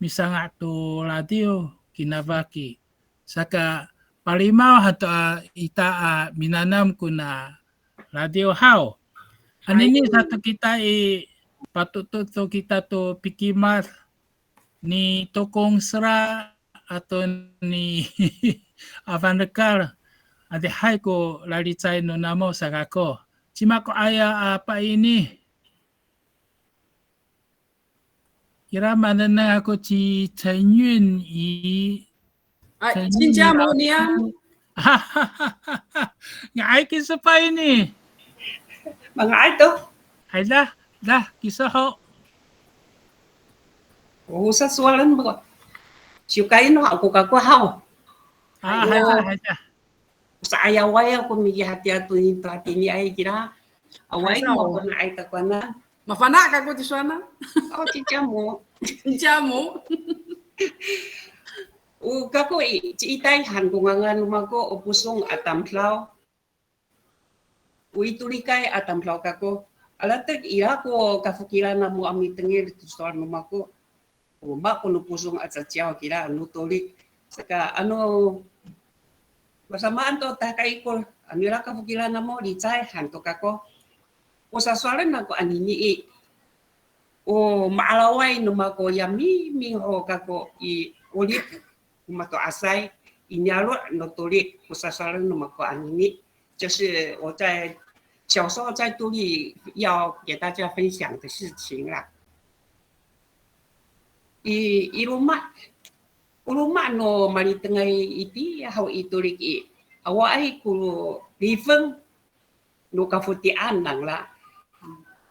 misanga to radio kinavaki. Saka palimaw hato ita minanam ko na radio hao. Anini satu kita patututo kita to pikimat ni Tokong Sra atau ni Avandekar ade hai ko lalicay no namo sagako. Cima ko aya apa ini? Kira mana na ako si Chen Yun i Ai, cinca mo niya. Ngay kisa pa ini. Mga ito, Ay dah kisa ho. usas walan mo. Siyukay no, ako kakuhaw. Hay dah. Sa ayaway ako miyahati ato yung platini ay kira. Away mo ako na ay takwana. Mafana ka ko ti sana. O, chicha mo. Cinca mo. O, kako itay handungangan lumago o pusong atamplaw. O, itulikay atamplaw kako. Alatag iya ko kafukila na mo amitengir tusuan lumago. O, ba ko pusong at sa tiyaw kira nutulik. Saka ano, masamaan to takay ko. Anira kafukila na mo, licay, hantok ako. O saswaran ako anini o maalaway numa ko yami mingo kako i ulit kumato asay inyalo no tulik o saswaran numa ko anini 就是我在小时候在都里要给大家分享的事情啦。i rumah no mali tengay iti how itulik i awai ku liveng no kafutian nang la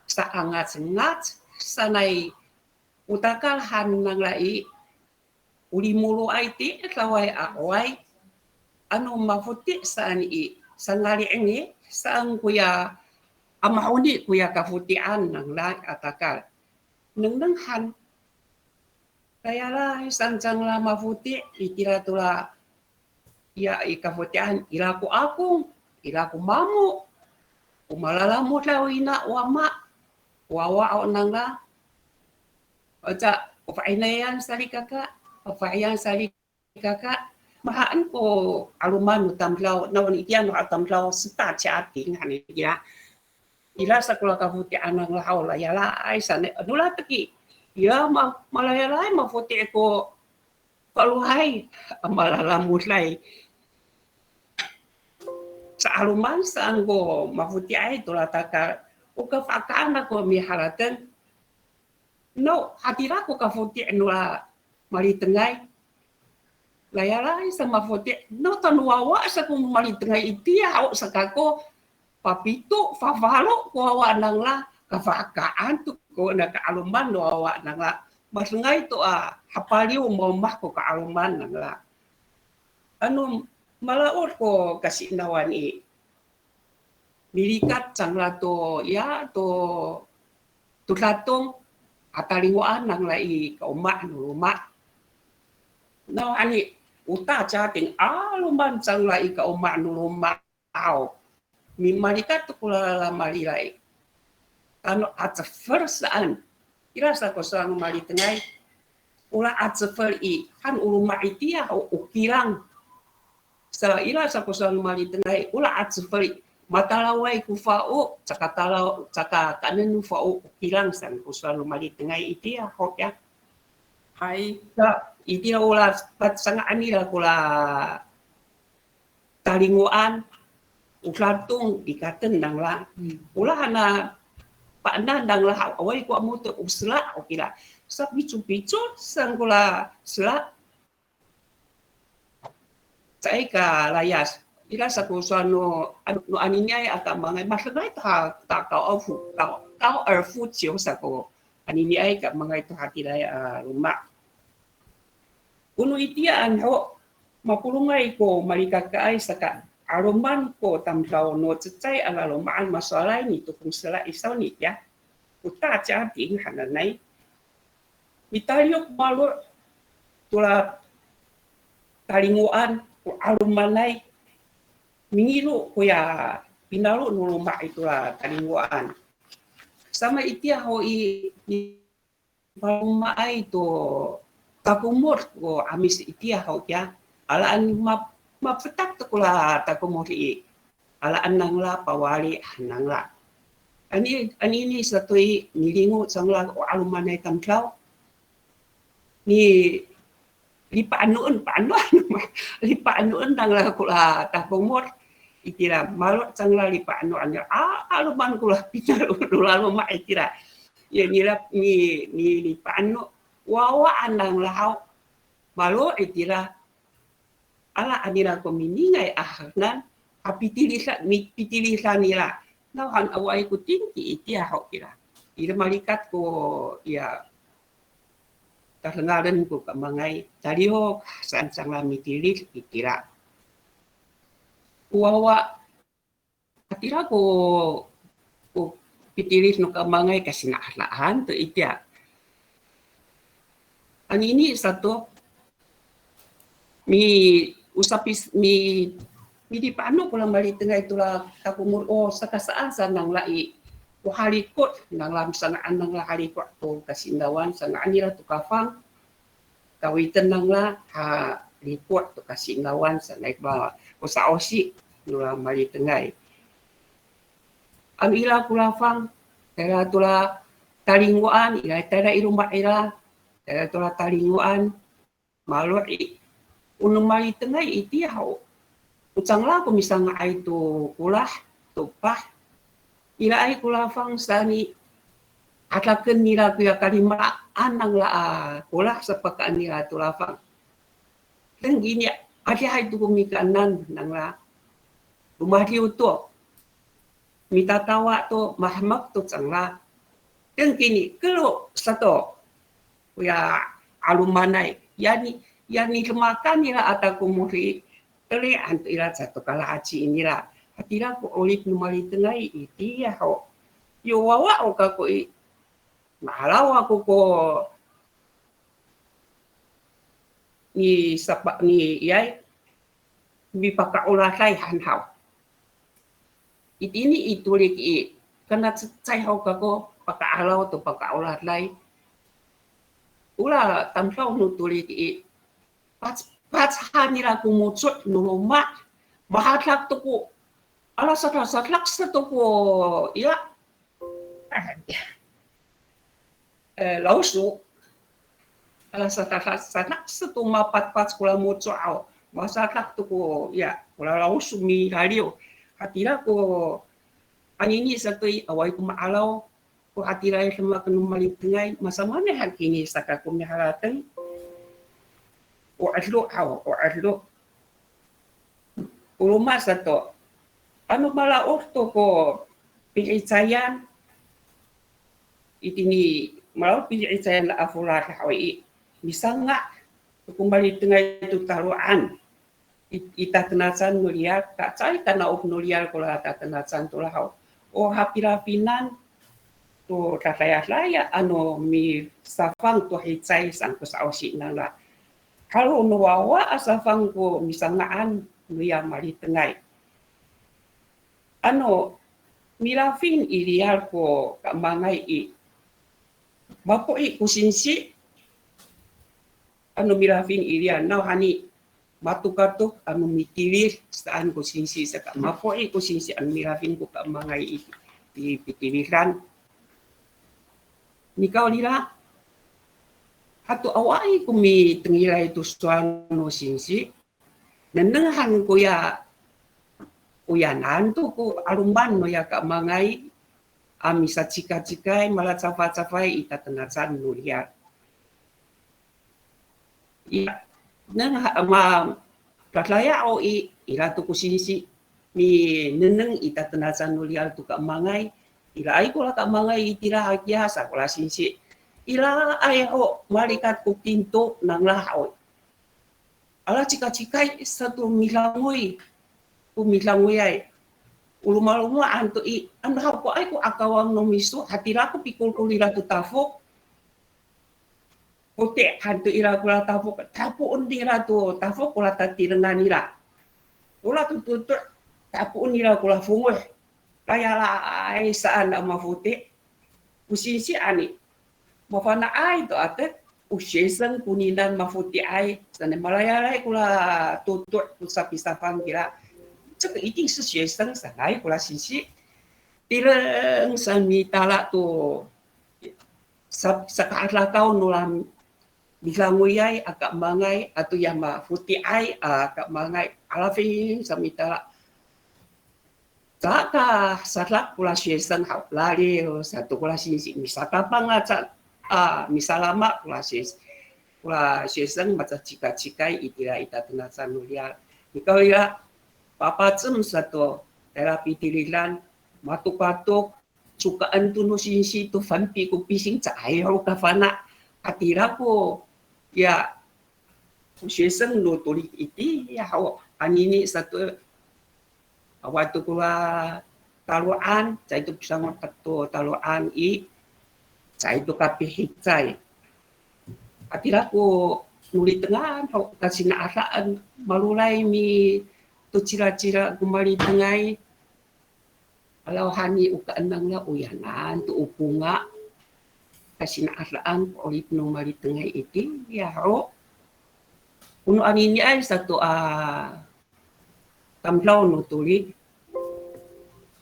sa angat-angat sanay utakal han nang lai uli mulu ay ti laway away ano mafuti saan i sangali ini saan kuya amauni kuya kafutian nang la atakal nang han kaya la sanjang la mafuti itira tula ya ikafutian ilaku akong ilaku mamu umalala mo law ina wama wawa o nang la oja opainan sali kakak opaian sali kakak mahaan ko aluman tamlaw nawan itian no tamlaw sta chating hani ila ila sekolah kafuti anang lahaw la yala ai sane nula teki Ya malayalay mafuti ko paluhay malalamuslay sa aluman saan ko mafuti ay tulataka o kafakana ko mi haratan no hatira ko kafuti nula malitengay layalay sa mafuti no tanuwawa sa kung malitengay itiya o sa kako papito favalo ko awa nang la kafakaan tu ko na kaaluman no awa nang la mas ngay to hapaliw mo mah ko kaaluman nang la ano malaot ko kasi nawan milikat sangla to ya to tulatong atalinguan nang lai kauma nuluma no ani uta chating aluman sangla kauma nuluma au mi milikat to kula malilai ano at the first an irasa ko sa mali tengay ula at the first kan uluma itia o ukilang sa irasa ko sa mali tengay ula at the first matalaway ku fao tsaka kanen fao ukilang san ko sa mali tengay itia ho ya hai sa itia ula pat sanga anila kula talinguan uklatung dikaten nang la ula hana paana nang la awai ko amuto usla okila sa picu-picu sang kula sla sai ka layas ila sa ko no aninya aka mga maslagay ta ka ofu ka erfu chiu sa ko aninya ka mga ito hatilay rumah uno itian ho mapulungay ko malikakaay sa ka aroman ko tamtaw no tsay ala lumaan masalay nito kung sila isaw ni ya uta cha ting hananay mitayok malo tula talinguan ko aromanay mingilo ko ya pinalo no luma itulah talinguan sama itia ho ni pamaay to takumot ko amis itia ho ya alaan mapetak to kula takumori alaan nang la pawali nang la ani ni satoi nilingo sangla o alumanay kamklaw ni lipaanoon lipaanoon nang la kula takumot itira malot sangla lipaanoan aluman kula pinalo lalu ma itira ya nilap ni lipaano wawa nang lao malo itira ala anira ko miningay ahnan pitilisan nila nahan away ko tingki itiya ho kira ira malikat ko ya talangaran ko kamangay taliho saan sangla mitilis itira wawa atira ko pitilis no kamangay kasi naalaan to itiya ang ini satu usapis mi di paano ko lang mali tengah itulah takumur sa kasaan sa nang lai ko halikot nang lam sanaan nang la halikot to kasindawan sangaan nila to kafang kawitan nang la ha likot to kasindawan sa naik ba ko sa osi nula mali tengah ang ila kulafang tera tula talinguan ila tera irumah ila tera tula talinguan maloi unong mali tengay iti hao ucang la ko misang ay to kulah tupah ila ay kulafang sani atlaken nila kuya kalimaan nang la kulah sa pagkaan nila tulafang dan gini adi ay to kumikanan nang la rumahliw to mitatawa to mahmak to cang la dan gini kelo sa to kuya alumanay yani kemakan nila ata kumuri tele antu ila satu kala haji nila hatira ko olit numali tengay iti ya ho yo wawa o ka ko mahalaw ako ko ni sapa ni yai mi pakaulasay hanhaw itini itulik kana tsay ho ka ko pakaalaw to pakaulasay ula tamsaw no tulik Patsanira kumutsot nuluma mahatlak to ko alasatlak sa to ko ya lausu Ala sanak satu mapat sekolah moco au. Masalah tu ko ya, kula laus mi radio. Hatira ko anini satu awai ko maalau ko hatira sama kenu malitingai masa mana hakini saka ko miharatan. O adlo. Uluma satu. Ano mala orto ko pingicayan itini malau pingicayan la afular hawai. Misalnya kembali tengah itu taruhan ita tenasan nuliar tak cai karena nuliar kalau ata tenasan tu lah hapirapinan tu raya ano mi safang tu hicai sang kusausi nala kalau nuwawa asafang ko misangaan nuya mari tengah ano mirafin iliar ko kamangai i bapo i kusinsi ano mirafin ilian now hani matukatok anu mitilir saan ko sinsi sa mapoi ko sinsi ang mirafin ko ka mga pitiliran nikaw nila hato awai ko mi tengila itu suano sinsi nanangan ko ya uyanan to ko arumban no ya ka mga ami sa chika-chikay malat safat-safay itatanatsan nuliat ya nang patlaya o ila to kusinsi mi neneng ita tenasan nulial tu ka mangai ila ai ko la ka mangai itira hakya sa ko la sinsi ila ai ho malikat ku pinto nang lahao ala cika-cikai satu milangui ku milangui ai uluma-uluma antu i anda ko ai ko akawang no misu hatira ko pikul kulira tu tafo Ote hantu ira kula tapu undira tu tafu kula tati dengan ira. Kula tutu tapu undira kula fungue. Kaya la ai saan ama fute. Usisi ani. Mafana ai to ate usesen kuninan mafuti ai. Sana malaya lai kula tutu kusapisafan kira. Cek iting是学生 sanai kula sisi. Tireng sami tala tu sakaat lakau nulam Bilanguyay agak mangai atau yang mafuti ai agak mangai alafin samitala saka satlak pula syesen hau lari satu pula sisi misaka pangacat misalama pula syesen macam cika-cikai itira ita tenasan nulial nikau ya papa cem satu terapi tirilan matuk-matuk sukaan tu no sisi tu fampi ku pising cahayo kafana atira ko ya 学生 no tulik iti ya hawa anini satu waktu kula taluan cai itu bisa ngakato taluan i cai itu kapi hicai atira ko nuli tengah kasih araan malulai mi tu cira-cira kembali tengai kalau hani uka enang la uyanan tu upunga kasih araan oleh nomari tengah itu ya ho uno anini ay satu tamlaw no tulik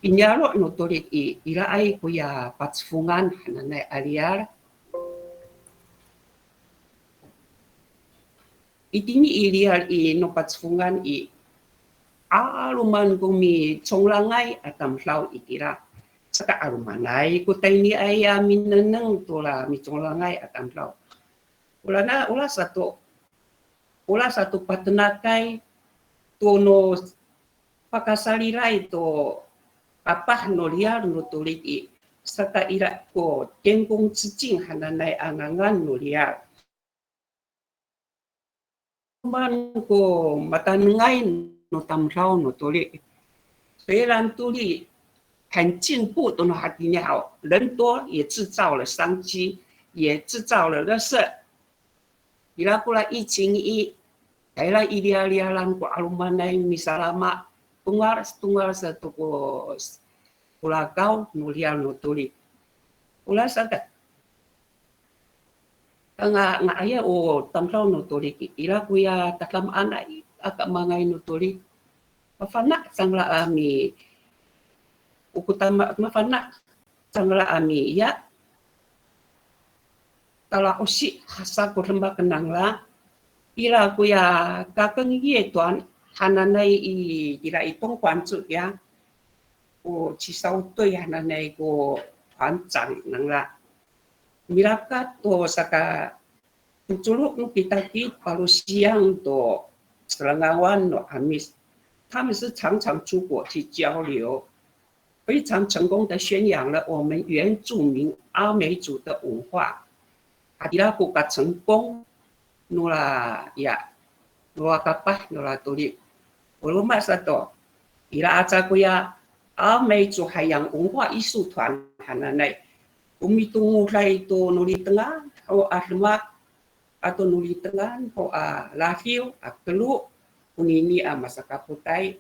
pinyaro no tulik ira ay kuya patsfungan hananay aliar itini iliar no patsfungan aluman kumi conglangay at tamlaw itira saka arumanay ko tayo ni ay minanang tula mitulangay at amlaw. Ula satu patenakay tuno pakasaliray to kapah no liar no tulik saka ira ko tengkong cicing hananay angangan no liar. Man ko matanangay no tamlaw no tulik. Pelan tulik 很进步的话，你好，人多也制造了商机，也制造了垃圾。伊拉过来疫情台啦伊拉lang ko alumanay misalama tunggal sa tuko ulakaw nuliar no tuli. Ula sa nga aya o tamlaw no tuli ila kuya taklam anay aka mangay no tuli. Mafana sangla ami ukutama mafana sangla ami ya tala usi hasa ko lembak kenang la ila ko ya kakang ye tuan hananai i ila itong kwancu ya ko cisau to ya hananai ko pancang nang la milaka to saka tuluk nu kita ki palu siang to selangawan no amis 他们是常常出国去交流，非常成功的宣扬了我们原住民阿美族的文化。阿迪拉国家成功，努拉呀，努拉kapah，努拉独立。我罗马萨多，伊拉阿扎国呀，阿美族海洋文化艺术团，喊那内，我们都mulai itu nuli tengah，或阿什么，atau nuli tengah，或阿拉休阿格鲁。Unini masa kaputai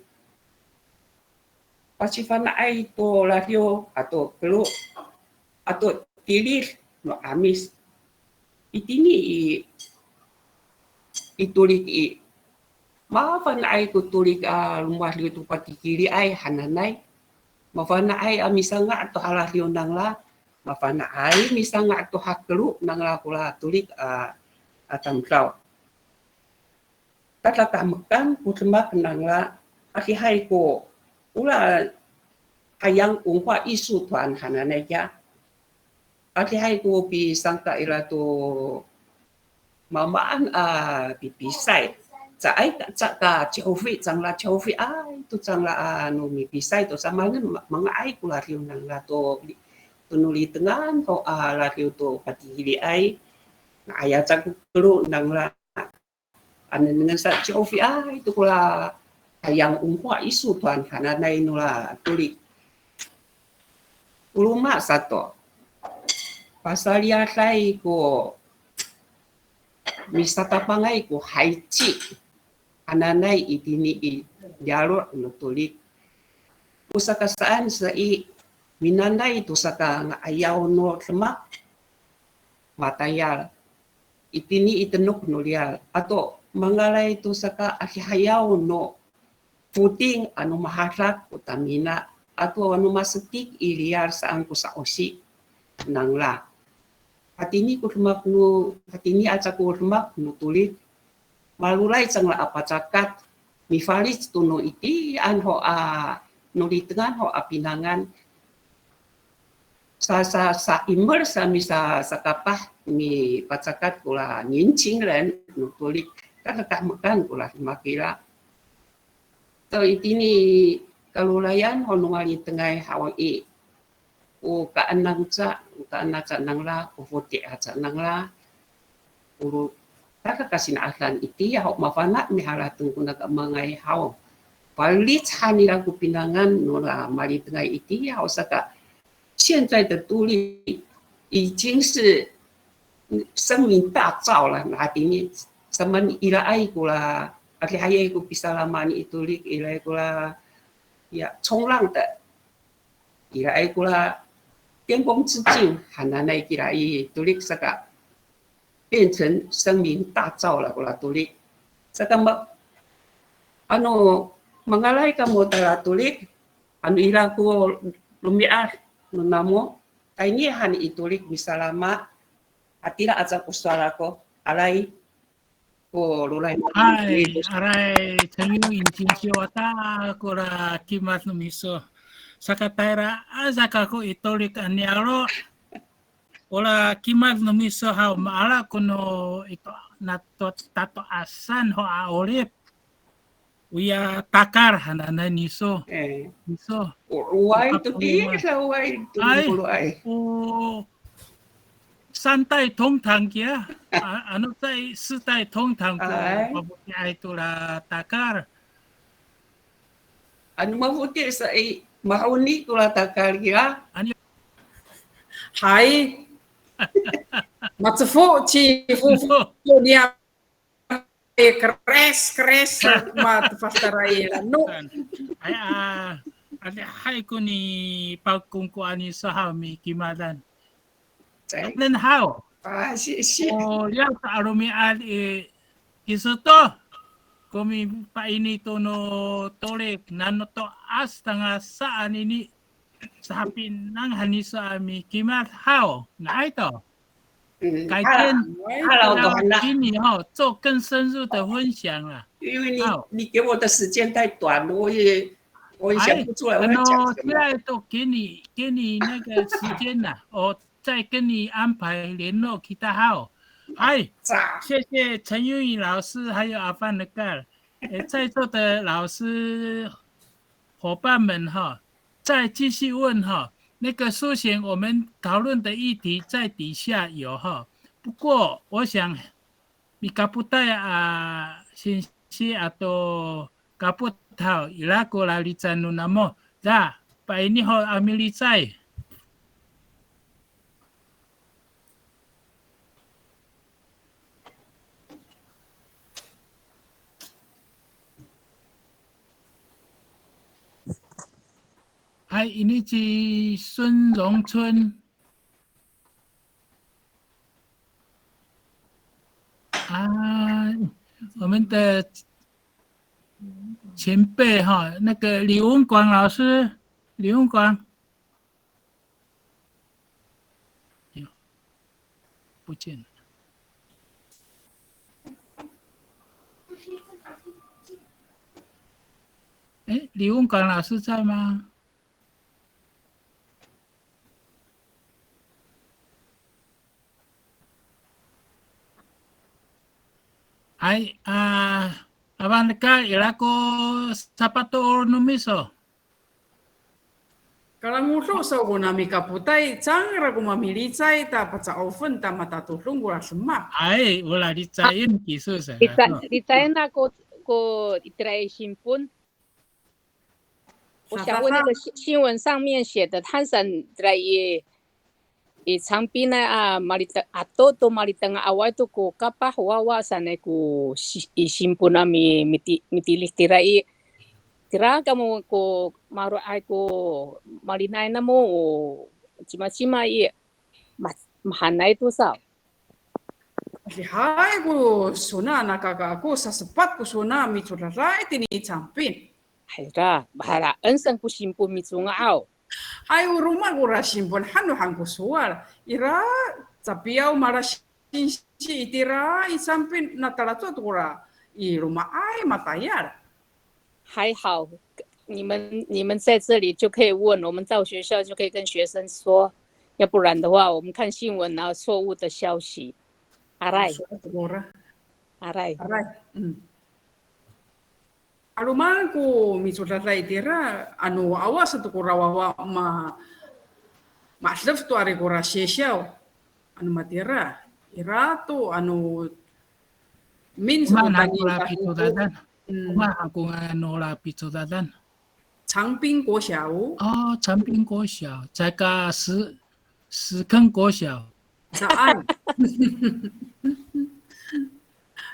pasifana ai to lahio atau kelu atau tilir no amis itini itulik i maafan ai ko tulik lumah liu tu pati kiri ai hananai mafana ai amisanga atau halahio nang la mafana ai misanga atau hakelu nang la kula tulik atam kau kata mekan putembak kenang la aki hai ko ula hayang ungpa isu tuan hanane ya aki hai ko pi sangka ila to mamaan pipisai ca ai ca ka chofi changla chofi ai tu changla no mi pisai to sama mga ai kula riu nang la to nuli tengan ho la riu to pati ai na aya ca kelu nang la ane dengan sa chofi itu kula hayang ungkwa isu tuan hananai nula tulik uluma sato pasalia sai ko misata pangai ko haici hananai itini i jalur no tulik usaka saan sai minandai tu saka nga ayaw no semak matayal itini itenuk nulial atau mangalay itu saka akihayaw no puting anu maharak utamina atau anu masetik iliar saan ko sa osi nang la hatini ko rumak no hatini aca ko rumak no tulit malulay sang la apacakat mifalis tuno iti anho no litengan ho apinangan sa immer sa misa sakapah mi pacakat kula nyincing ren no tulit kakak makan pula makila. So itini kalulayan honungali tengah Hawaii. O kaanang ca nang la, o fote aca nang la. Uru kakak kasinaalan iti ya hok mafana mi halateng kuna ka mangai haw. Palit hanira ku pinangan nula mali tengah iti ya hok saka 现在的独立已经是声名大噪了，那ini Saman ila ai kula aki hayai ku pisalamani itulik ila kula ya chonglang de ila ai kula 巅峰之境hananai kira i tulik saka 变成声名大噪了kula tulik saka anu mangalai kamu tala tulik anu ila ku lumiar nunamo kaini han itulik bisalama atira aja kusala ko alai Hai, arai tenyu intinsio ata kora kimat no miso. Sakataira azaka ko itolik anyaro. Ola kimat no miso ha maala kuno ito nato tato asan ho aolip. Uya takar hanana niso. Niso. Uai tu dia sa uai tu uai. Oh. 三代同堂kia, ano tay 四代同堂ko mabuti ay tula takar. Ano mabuti sa mauni tula takar kia? Ano? Hai. Matsufu chi fu dia keres mat pastarai no. Ay hai ko ni pagkungkuan ni sahami kimadan. Then how? Oh, ya arumi al isuto. Kumi pa ini to no tolek nano to asta nga saan ini sa hapin ng hanisa mi kimat how? Na ito. 改天，Hello，要短了，请你做更深入的分享了。因为好你给我的时间太短，我也想不出来我要讲什现么。在都给你那个时间了，我再跟你安排联络其他号。谢谢陈英宇老师还有阿范的盖，在座的老师伙伴们再继续问那个苏醒我们讨论的议题在底下有不过我想你搞不带信息都搞不到伊拉过来理解nu namo dah pa ini ambil licai Hai, ini Ci Sun Rongchun. 我们的前辈那个李文广老师，李文广，不见了。李文广老师在吗？Abang dekat ialah ko sapato numiso. Kalau nguso sa ko na mikaputay, changra ko mamilitsay, tapos sa oven, matatulong ko semua. Wala dicain kisu sa. Dicain na ko itray simpun. 我想问那个新闻上面写的汤神在长滨呢Malito to Malitanga away to ko kapah wawa sana ko isimpun na mitilih tirai tira kamu ko maru ay ko malinay na mo cima-cima mahanay to sa Hai ko suna nakaka ako sa sapat ko suna mitularay tini Champin. Hayra bahala ensan ko simpun mitsungaw. Hai rumah gura simpun hanu hangku sual. Ira tapiau mara sinci itira i Champin natalato gura i rumah ai matayar. 还好，你们在这里就可以问，我们到学校就可以跟学生说，要不然的话，我们看新闻然后错误的消息。Aray. Aluman ko mitularay tira anu awas tu kurawawa maslef tu ari kura sesiau anu matira ira tu anu min aku lapis dadan. 长滨国小长滨国小在个石坑国小。Saan?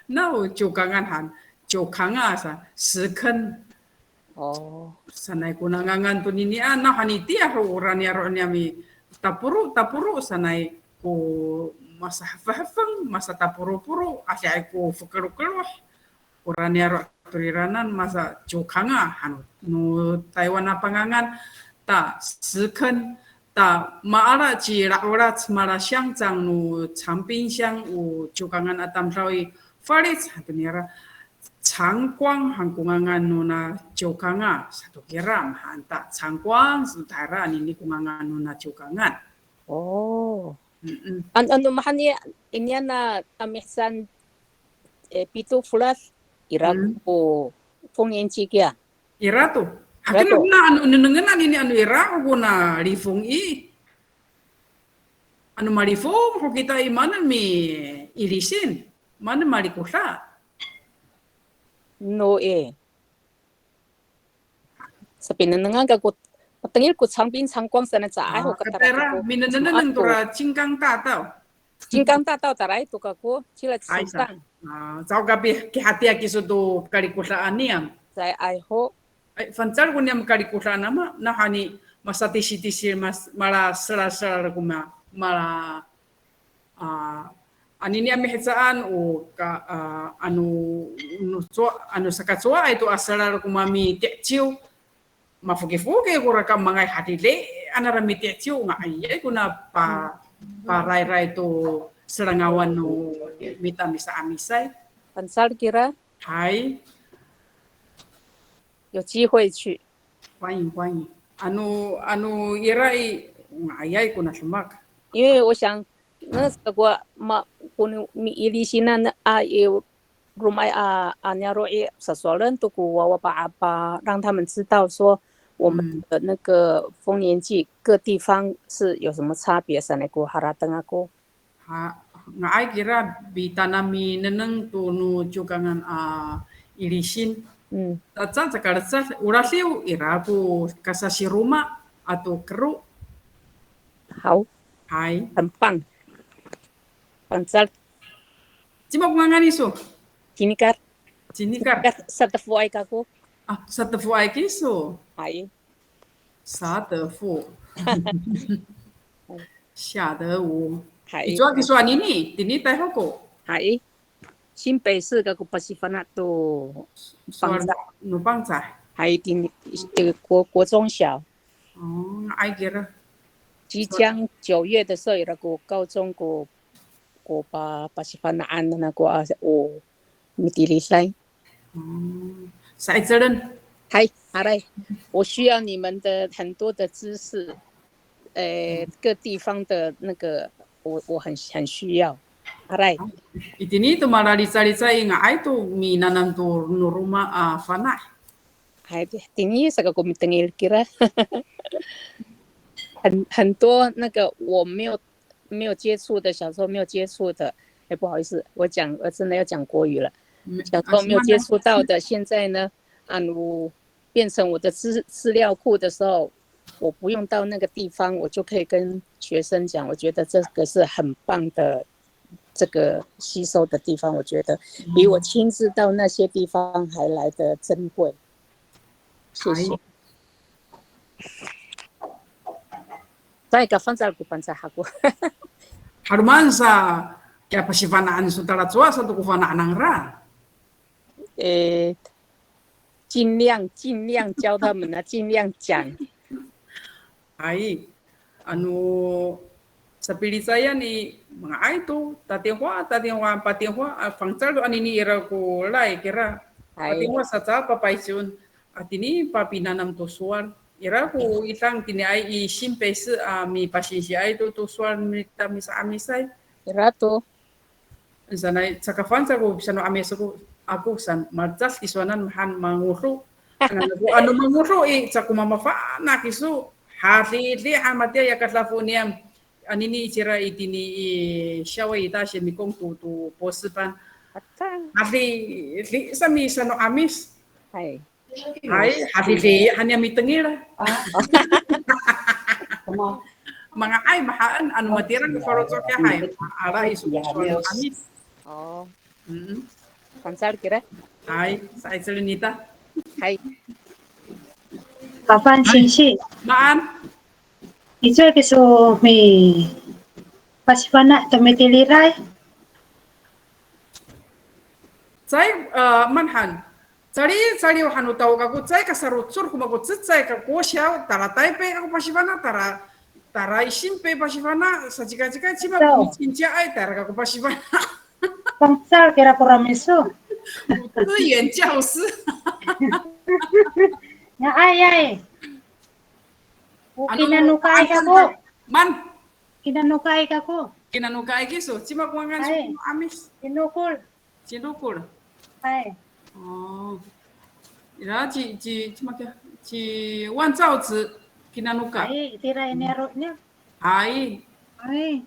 No, Jokangan sa Sikan. Sanay ko nangangan to ninian na haniti aruran niya mi tapuro sanay ko masahafahafang masa tapuro-puro asya ko fukaru-karu uran niya turiranan masa Jokanga no Taiwan na pangangan ta Sikan ta maara ji raorat mara siang jang no Champin siang u Jokangan atam rawi farit hatuniara Changguang hangkungangan nuna Jokanga satu kiram hanta Changguang saudara ini kungangan nuna Jokangan. Ano mahani ini na amisan pitu fulas ira ko fongyen chikia. Ira tu. Akin na anu nengenan ini anu ira ko na rifong i. Anu marifong ko kita imanan mi ilisin. Mana malikusa. No sa pinanangan ko patangil ko Champin Changguang sana sa ay ho katara minananang tora Jinggang Tatao taray to kako sila sultan zao gabi kihati akiso do kalikulaan niyam sa ay ho fancal ko niyam kalikulaan nama nahani masatisi mas mala sala kuma mala anini ami hetsaan o ka anu sakatsoa itu asal kumami tekciu mafuke-fuke kura ka mangai hadile anara mi tekciu ngai kuna pa rai to serangawan no mita misa amisai. 很早kira Hai, 有机会去。欢迎欢迎。Anu irai ngayay ko na sumak. 因为我想那个我伊里西那有 rumah Nyaroe 所人都给我爸爸让他们知道说我们的那个丰年祭各地方是有什么差别，sana ko haratang ako. Ngay kira bitanami neneng tunu jugangan ilisin. Tatsa takarsa urasiu irabu kasasi rumah atau keru. 好， Hai. 很棒。很早 Cima kumangani so. Jinikar Sa tefu ay kako. sa tefu ay kiso. Hai. Sa tefu. Xia de wu. 嗨 Ijo kiso anini, tini tai hoko. 嗨，新北市个巴西番那都 Suan no bangsa. 还有这个国中小， Ay kira. 即将9月的时候有那个高中巴西番那安的那个米迪里赛。Sa itzeren. 嗨，好嘞，我需要你们的很多的知识，各地方的那个我很需要。好嘞。 Itini tu maralica-lica nga ay tu minanam tu nuruma fana. 还顶一这个我们等于kira 很多那个我没有接触的，小时候没有接触的，不好意思，我真的要讲国语了。小时候没有接触到的，现在呢，我变成我的资料库的时候，我不用到那个地方，我就可以跟学生讲，我觉得这个是很棒的。这个吸收的地方，我觉得比我亲自到那些地方还来得珍贵。谢谢。再个放在古板在哈古。Haruman sa kaya pasifanaan su talatsuwa sa tu kufanaan ra. 尽量教他们啊，尽量讲。Ay, sa pilit saya ni mga ay tu tatiwa patiwa fangtal anini ira ko lai kira. Patiwa sa ta papaisun at ini papinanam to suar. Ira ko itang tiniay isimpes mi pasisya ay to suar mi sa amisay. Ira to. Sanay sa kafansa ko sano amis ako san martas kiswanan mahan manguro. Ano manguro sa kumamafa na kisu hati amatya yakatafuniam. Anini cira itini shawa ita she mikong tu posipan. Hati sami sano amis. Hai. Hati hanya mitengir. Mga ay mahaan anu matira ko farotso kya hay. Ara isu amis. Oh. Pansar kira? Hai, sa Selenita. Hai. Kapan sih? Maan. Itu kiso mi pasipana tumitiliray. Sai manhan. Sari hanu tau kaku sai kasarutsur kumaku tsai kaku xiao tara taipe aku pasipana tara isimpe pasipana sajika-jika cima cincia ai tara kaku pasipana. Pangsal kira kuramiso. 资源教师。 Ya ay. Kinanukai kako. Man. Kinanukai kako. Kinanukai kiso. Cima kuangan su amis. Cinukul. Ay. Oh. Ira cima kya. Ci wan zao zi kinanukai. Ay, tira eneronya. Ay. Ay.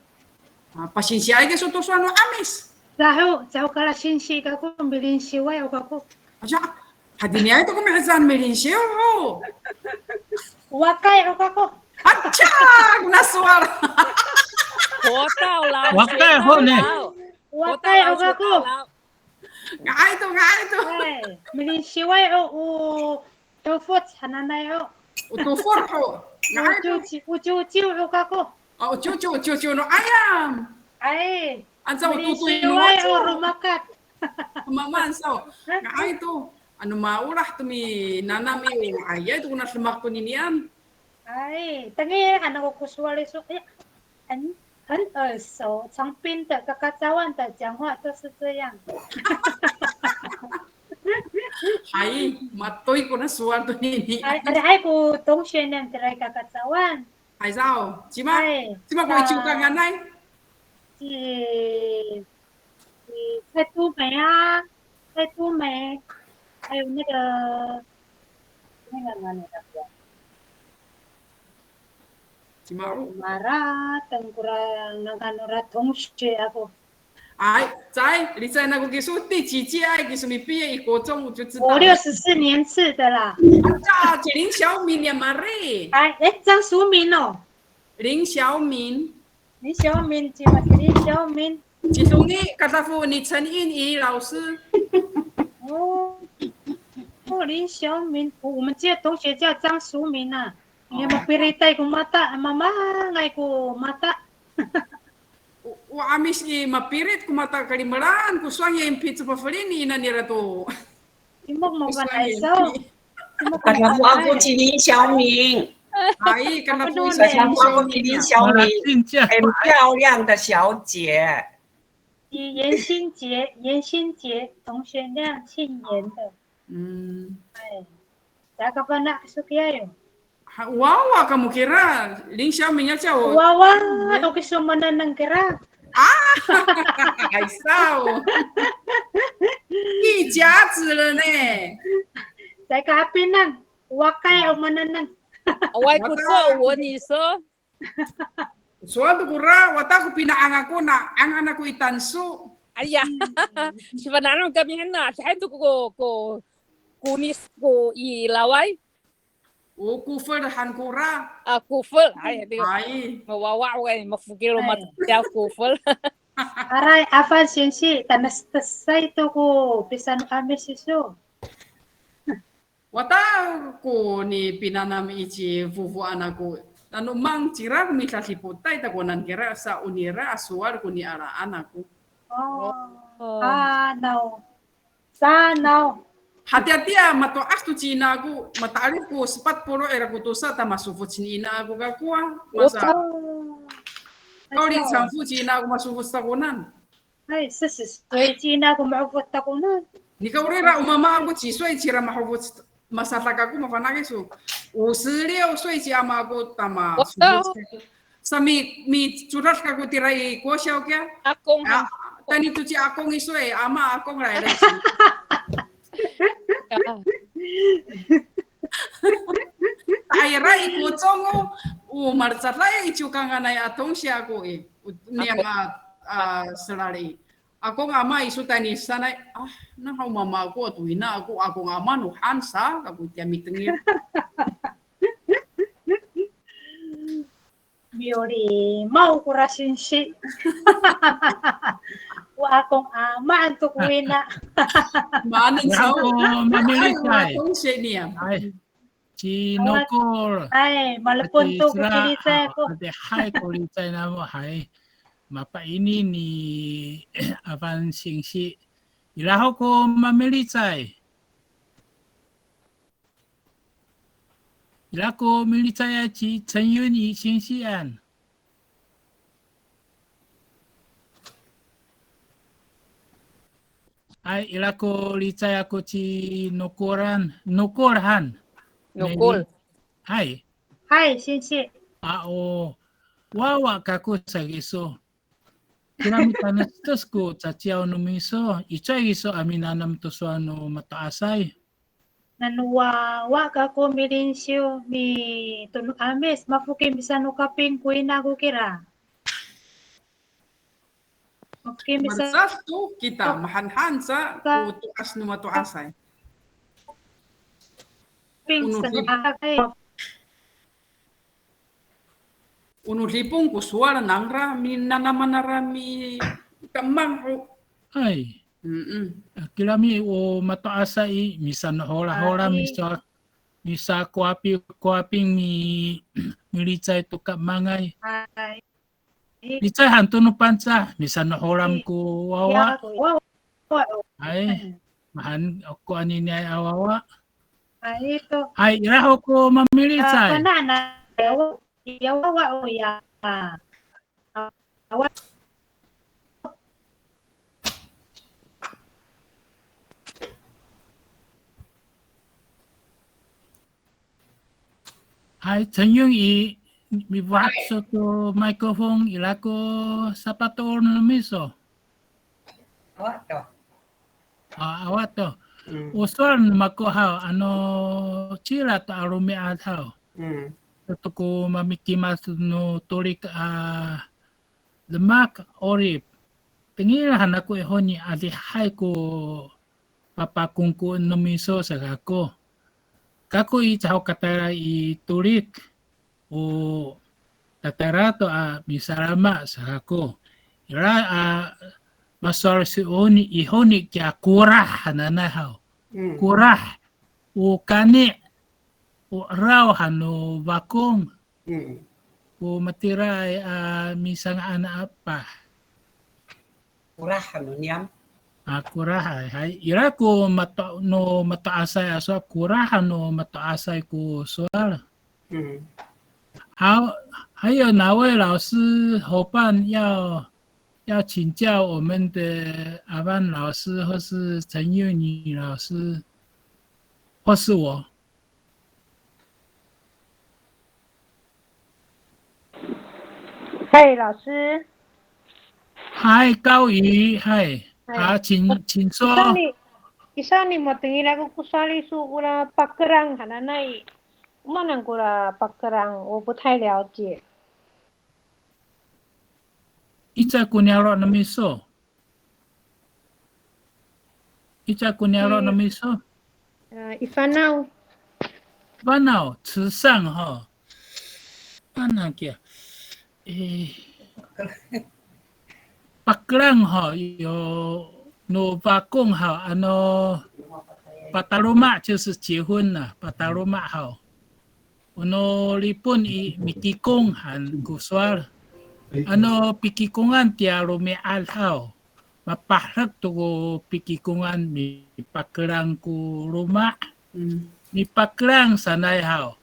Pasensya ay kiso to suano amis. Jauh kala sinsi kako bilin siway o kako. Aja. Hadini ay to kumihazan melinsyo. Wakay o kako. Acha, naswar. 活到老，wakay ho ne. Wakay o kako. Ngai to. Ay, bilin siway o tofot hananay o. Utufor ho. Ngai to. Ucu o kako. Oh, cucu no ayam. Ay. Ansa Bilin ututoy no siway o acho. rumakat. Maman so. Ngai to. Ano maulah tumi nanam iyo ayay to kunas lemak to ninian. Ay, tangi anak ko kuswali so. Ay, 很耳熟，长滨的嘎嘎早晚的讲话都是这样。 Hai, matoy ko na suwan to ni. Ada aku tongsen yang terai嘎嘎早晚， Hai sao? Chima, 哎， chima ko ichu ka nganai. 菜都梅啊，菜都梅，还有那个哪里的？ Chima. Marah, tengkurang nganura tongse aku. Ai, zai, 你在那个技术第几届爱技术你毕业一国中我就知道。我64年次的啦。啊，这林小敏呀，妈嘞！哎，张淑敏哦，林小敏，林小敏，怎么是林小敏？技术你kata fu你陈韵仪老师。哦，林小敏，我们这同学叫张淑敏啊。Yung mapiritay ko mata, mama, ngay ko mata. O amis ni mapirit kumata kalimaran ko swang yung pizza pa falini na nila to. Timog mo ba na isaw? Kata mo ako si Lin Xiaoming， Ay, kana po kata mo ako si Lin Xiaoming， 很漂亮的小姐。严心杰同学亮姓严的。哎，大家pa na kasukiyayo. Wawa kamu kira Lin Xiaoming ya ciao. Wawa, ano gusto mo na nang kira? Ay sao. 一甲子了呢。 Sa kapinan, wakay o mananang. Away ko so, wani so. Suatu kura, wata ko pinaang ako na ang anak ko itanso. Aya, si Pananong kami na, sa ito ko kunis ko ilaway. O kufel hankura. Kufel, ay, Ay. mawawa ko mafukiro matya kufel. Aray, afan sinsi, tanastasay to ko, pisan kami siso. Wata ko ni pinanam ichi fufu anak ko. Ano mang cira misa siputay takunan kira sa unira asuar ko ni ara anak ko. Sanaw. Sanaw. Hati-hati ya matoas tu Cina aku mataarif ko 40 era ko tusa ta masufut Cina aku kakua masa kau di samfu Cina aku masufut takunan. Ay, sasisway Cina ko maubot ako nun. Ni kau rira umama aku 几岁 cira mahubut masatak aku mafanagi su 56岁 ci ama aku tama sa mi curas kaku tirai ko siya kya Akong tani tu ci akong iswe ama akong rai Airai ko tsongo marcat lai ichukan anay atong siya ko niyang salari. Ako nga ama isu tani sanay nang mama ko tuina ako nga ama no hansa ako tiami tengir. Miori, mau kurasin si. Wa akong ama ang tukuin na. Manan sa Ako mamilitay. atong siya niya. Ay, Chinokor. Ay, malapon to ko kilitay ko. Ate hai ko litay na mo hai. Mapaini ni Avan Singsi. Ilaho ko mamilitay. Ila ko militay chi Chen Yunyi Xingxian. Ay, ila ko litay ako chi Nokorhan. nukol. Hai. Hai, sinsi. Wawa kako sa giso. Kinamita na tos ko sa tiyaw no miso. Ichay giso aminanam to so ano mataasay. Nanuwawa ka ko milinsyo mi tunok ames. Mafukim bisa no kaping kuin ako kira. Mafukim bisa. Mansaf tu kita mahanhan sa tuas no matuasay. Ping sa nakakay. Unulipong ko suara nangra mi nanamanara mi kamang ho. Ay. Kilami o mataasay. Misan hola misa kuaping mi militsay to kamangay. Ay. Militsay hanto no pansa. Misan holam ko wawa. Ay. Mahan ako anini ay awawa. Ay, ito. Ay, iraho ko mamilitsay. Kanana, yawa o ya. Awat Hai, Trần Dương ý, mi vắt so to microphone ilako sapato no miso. Awak to. Awat to. Hmm. Usual mako hao, chila to arumi at hao. Hmm. Ito ko mamikimasu no torik lemak orip. Tingilahan ako ihoni adi hai ko papakungku no miso sa kako. Kako i chao katara i torik o tatara to misarama sa kako. Ira masor si ihoni kya kurah hanana hao. Hmm. Kurah o kani o raw hano bakong Hmm. o matiray misang ana apa. Kurah ano niyam. Kurah hay. Ira ko mataasay aso kurah no mataasay ko soal. Hmm. 还有哪位老师伙伴要请教我们的阿班老师，或是陈佑女老师，或是我？嗨，老师，嗨，高瑜，嗨，好，请说。Isani mo tingin ako kusali su kura pakerang hananai. Mana kura pakerang 我不太了解。Ica kunyaro na miso. Ica kunyaro na miso. Ifanau. Banao, 慈善哈。mana kia? Paklang ha,有no bakong ha, pataluma 就是结婚了，pataluma 好。Ono lipun i mikikong han kuswal. Pikikungan tia rumial hao. Mapahrak to pikikungan mi paklang ku rumah. Mi paklang sanay hao.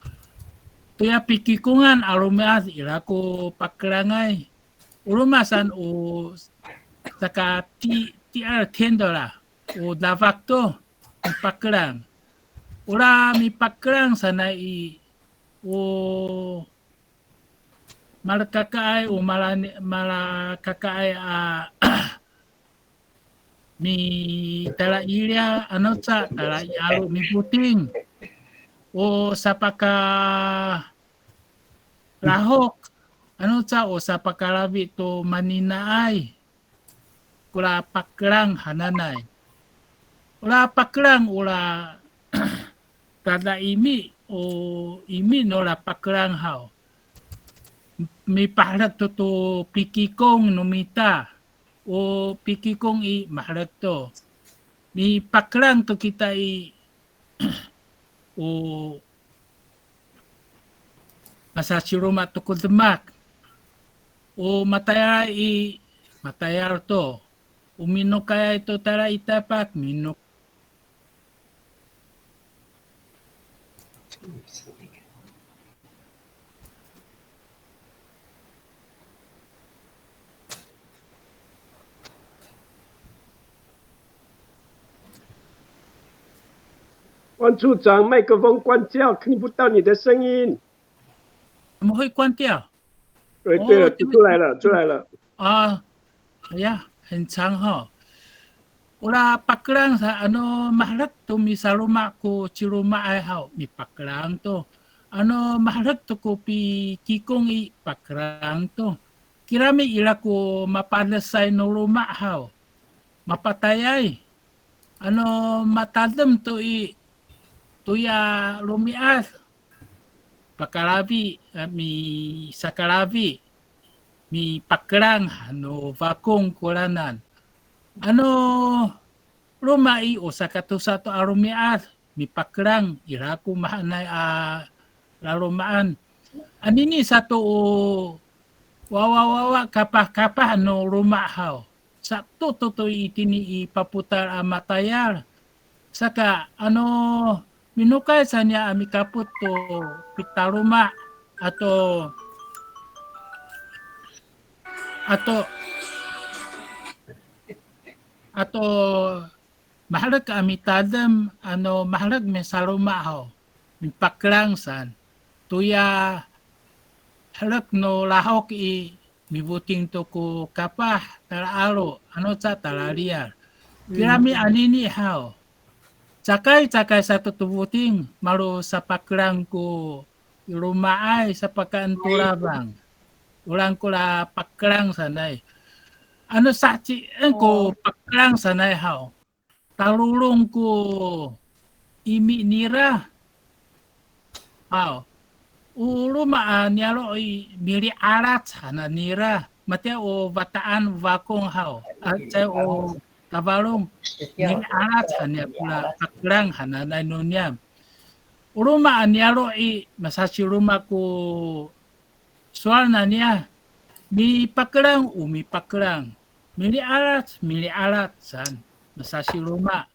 Tuya pikikungan arumial ilako paklangay. Urumasan o saka ti tiendola. O davakto mi paklang. Ura mi paklang sanay o malakakaay o malakakaay mi tala ilya sa tala alo mi puting o sapaka lahok sa o sapaka labi to maninaay kula paklang hananay ula paklang ula kada imi o imi no la paklang hao. Mi pahalat to pikikong numita o pikikong i mahalat to. Mi paklang to kita i o masasiruma to kudemak o matayar to. Umino kaya ito tara itapak minok.关处长，麦克风关掉，听不到你的声音。怎么会关掉？对了，出来了。呀，很长哈。Ula paklang sa mahalat to mi sa rumah ko chiruma ay hao mi paklang to. Mahalat to ko pi kikong i paklang to. Kirami ila ko mapalasay no rumah hao. Mapatayay. Matadam to i tuya lumias. Pakalabi mi sakalabi mi paklang vakong kulanan. Rumai o satu arumiat mi paklang iraku mahanay larumaan. Anini satu wawa kapah rumah hao. Satu toto itini ipaputar matayar. Saka minukay sanya ami kaput to pitaruma atau atau mahalag amitadam mahalag me saluma ho mipaklang tuya halag no lahok mibuting to ko kapah talaalo sa talaria kirami anini hao Cakay sa tutubuting maru sa paklang ko lumaay sa pagkaantulabang. Ulang ko la paklang sanay. Sachi ko paklang sanay hao. Tarulong ko imi nira. Hao. Uluma niyalo mili arat sana nira. Mate o bataan wakong hao. At o tabalong mili arat hanya pula paklang hananay nunyam. Uruma anyalo masashi rumah ko soal nanya mi paklang mili alat san masashi rumah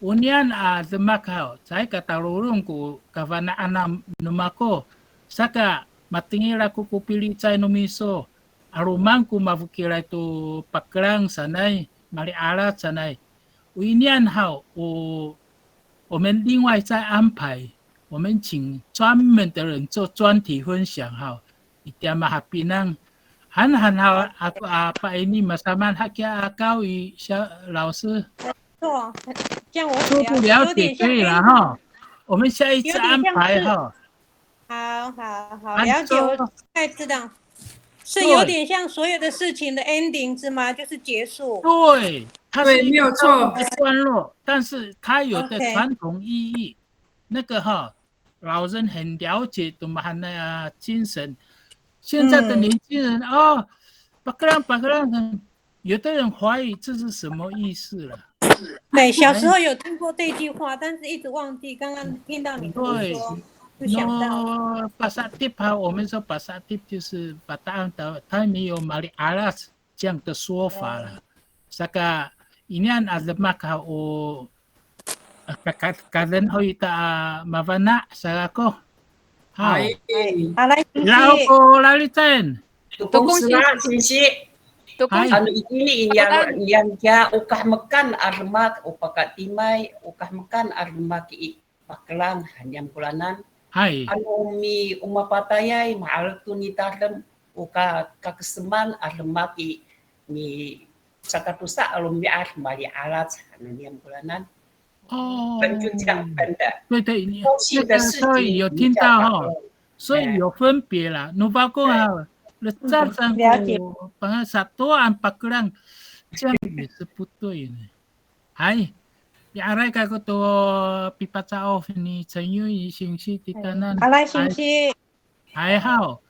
unian demakau saya katarurung ko kavana anam numako saka matingila ko kupili chay numiso arumang ko mavukira ito paklang sanay mali alat sanay unian hao o mending wai chay ampai 我们请专门的人做专题分享哈，一点嘛哈比能，很好把你们上面还给高宇小老师，错，这样我初步了解可以了哈，我们下一次安排哈。好，了解，我大概知道，是有点像所有的事情的 ending 是吗？就是结束。对，它是没有错，段落，但是它有的传统意义，那个哈。老人很了解东马那精神，现在的年轻人巴克朗，有的人怀疑这是什么意思了。对，小时候有听过这句话，但是一直忘记。刚刚听到你说，就想到。巴萨蒂哈，我们说巴萨蒂就是巴达的，他没有马里阿拉斯这样的说法了。Saka ini ada maka kalian hoita mavana sarako. Hai. Lao ko laliten. Tukong sila sisi. Ano ini yang dia ukah makan armak upakat timai ukah makan armak paklang hanyam kulanan. Hai. Ano mi umapatayay maal tu ni tardem uka kakeseman armak mi sakatusa alum mi mali alat hanyam kulanan. 对，所以有听到哈，所以有分别啦。努巴公哈，早上把satuan paklang，这样也是不对的。Hai, aray ka ko to pipaca off ni Chanyu singsi titanan. Alay singsi. Hai hao,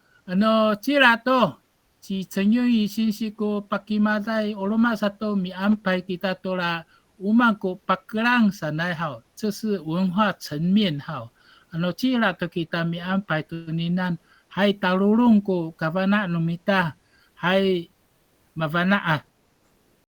cira to si Chanyu singsi ko pakimaday oloma sato mi ampai kita tola. 我们ko paklang sanay hao， 这是文化层面好。cila to kita mi ampai tuninan， hai tarulung ko kavana numita， hai mavana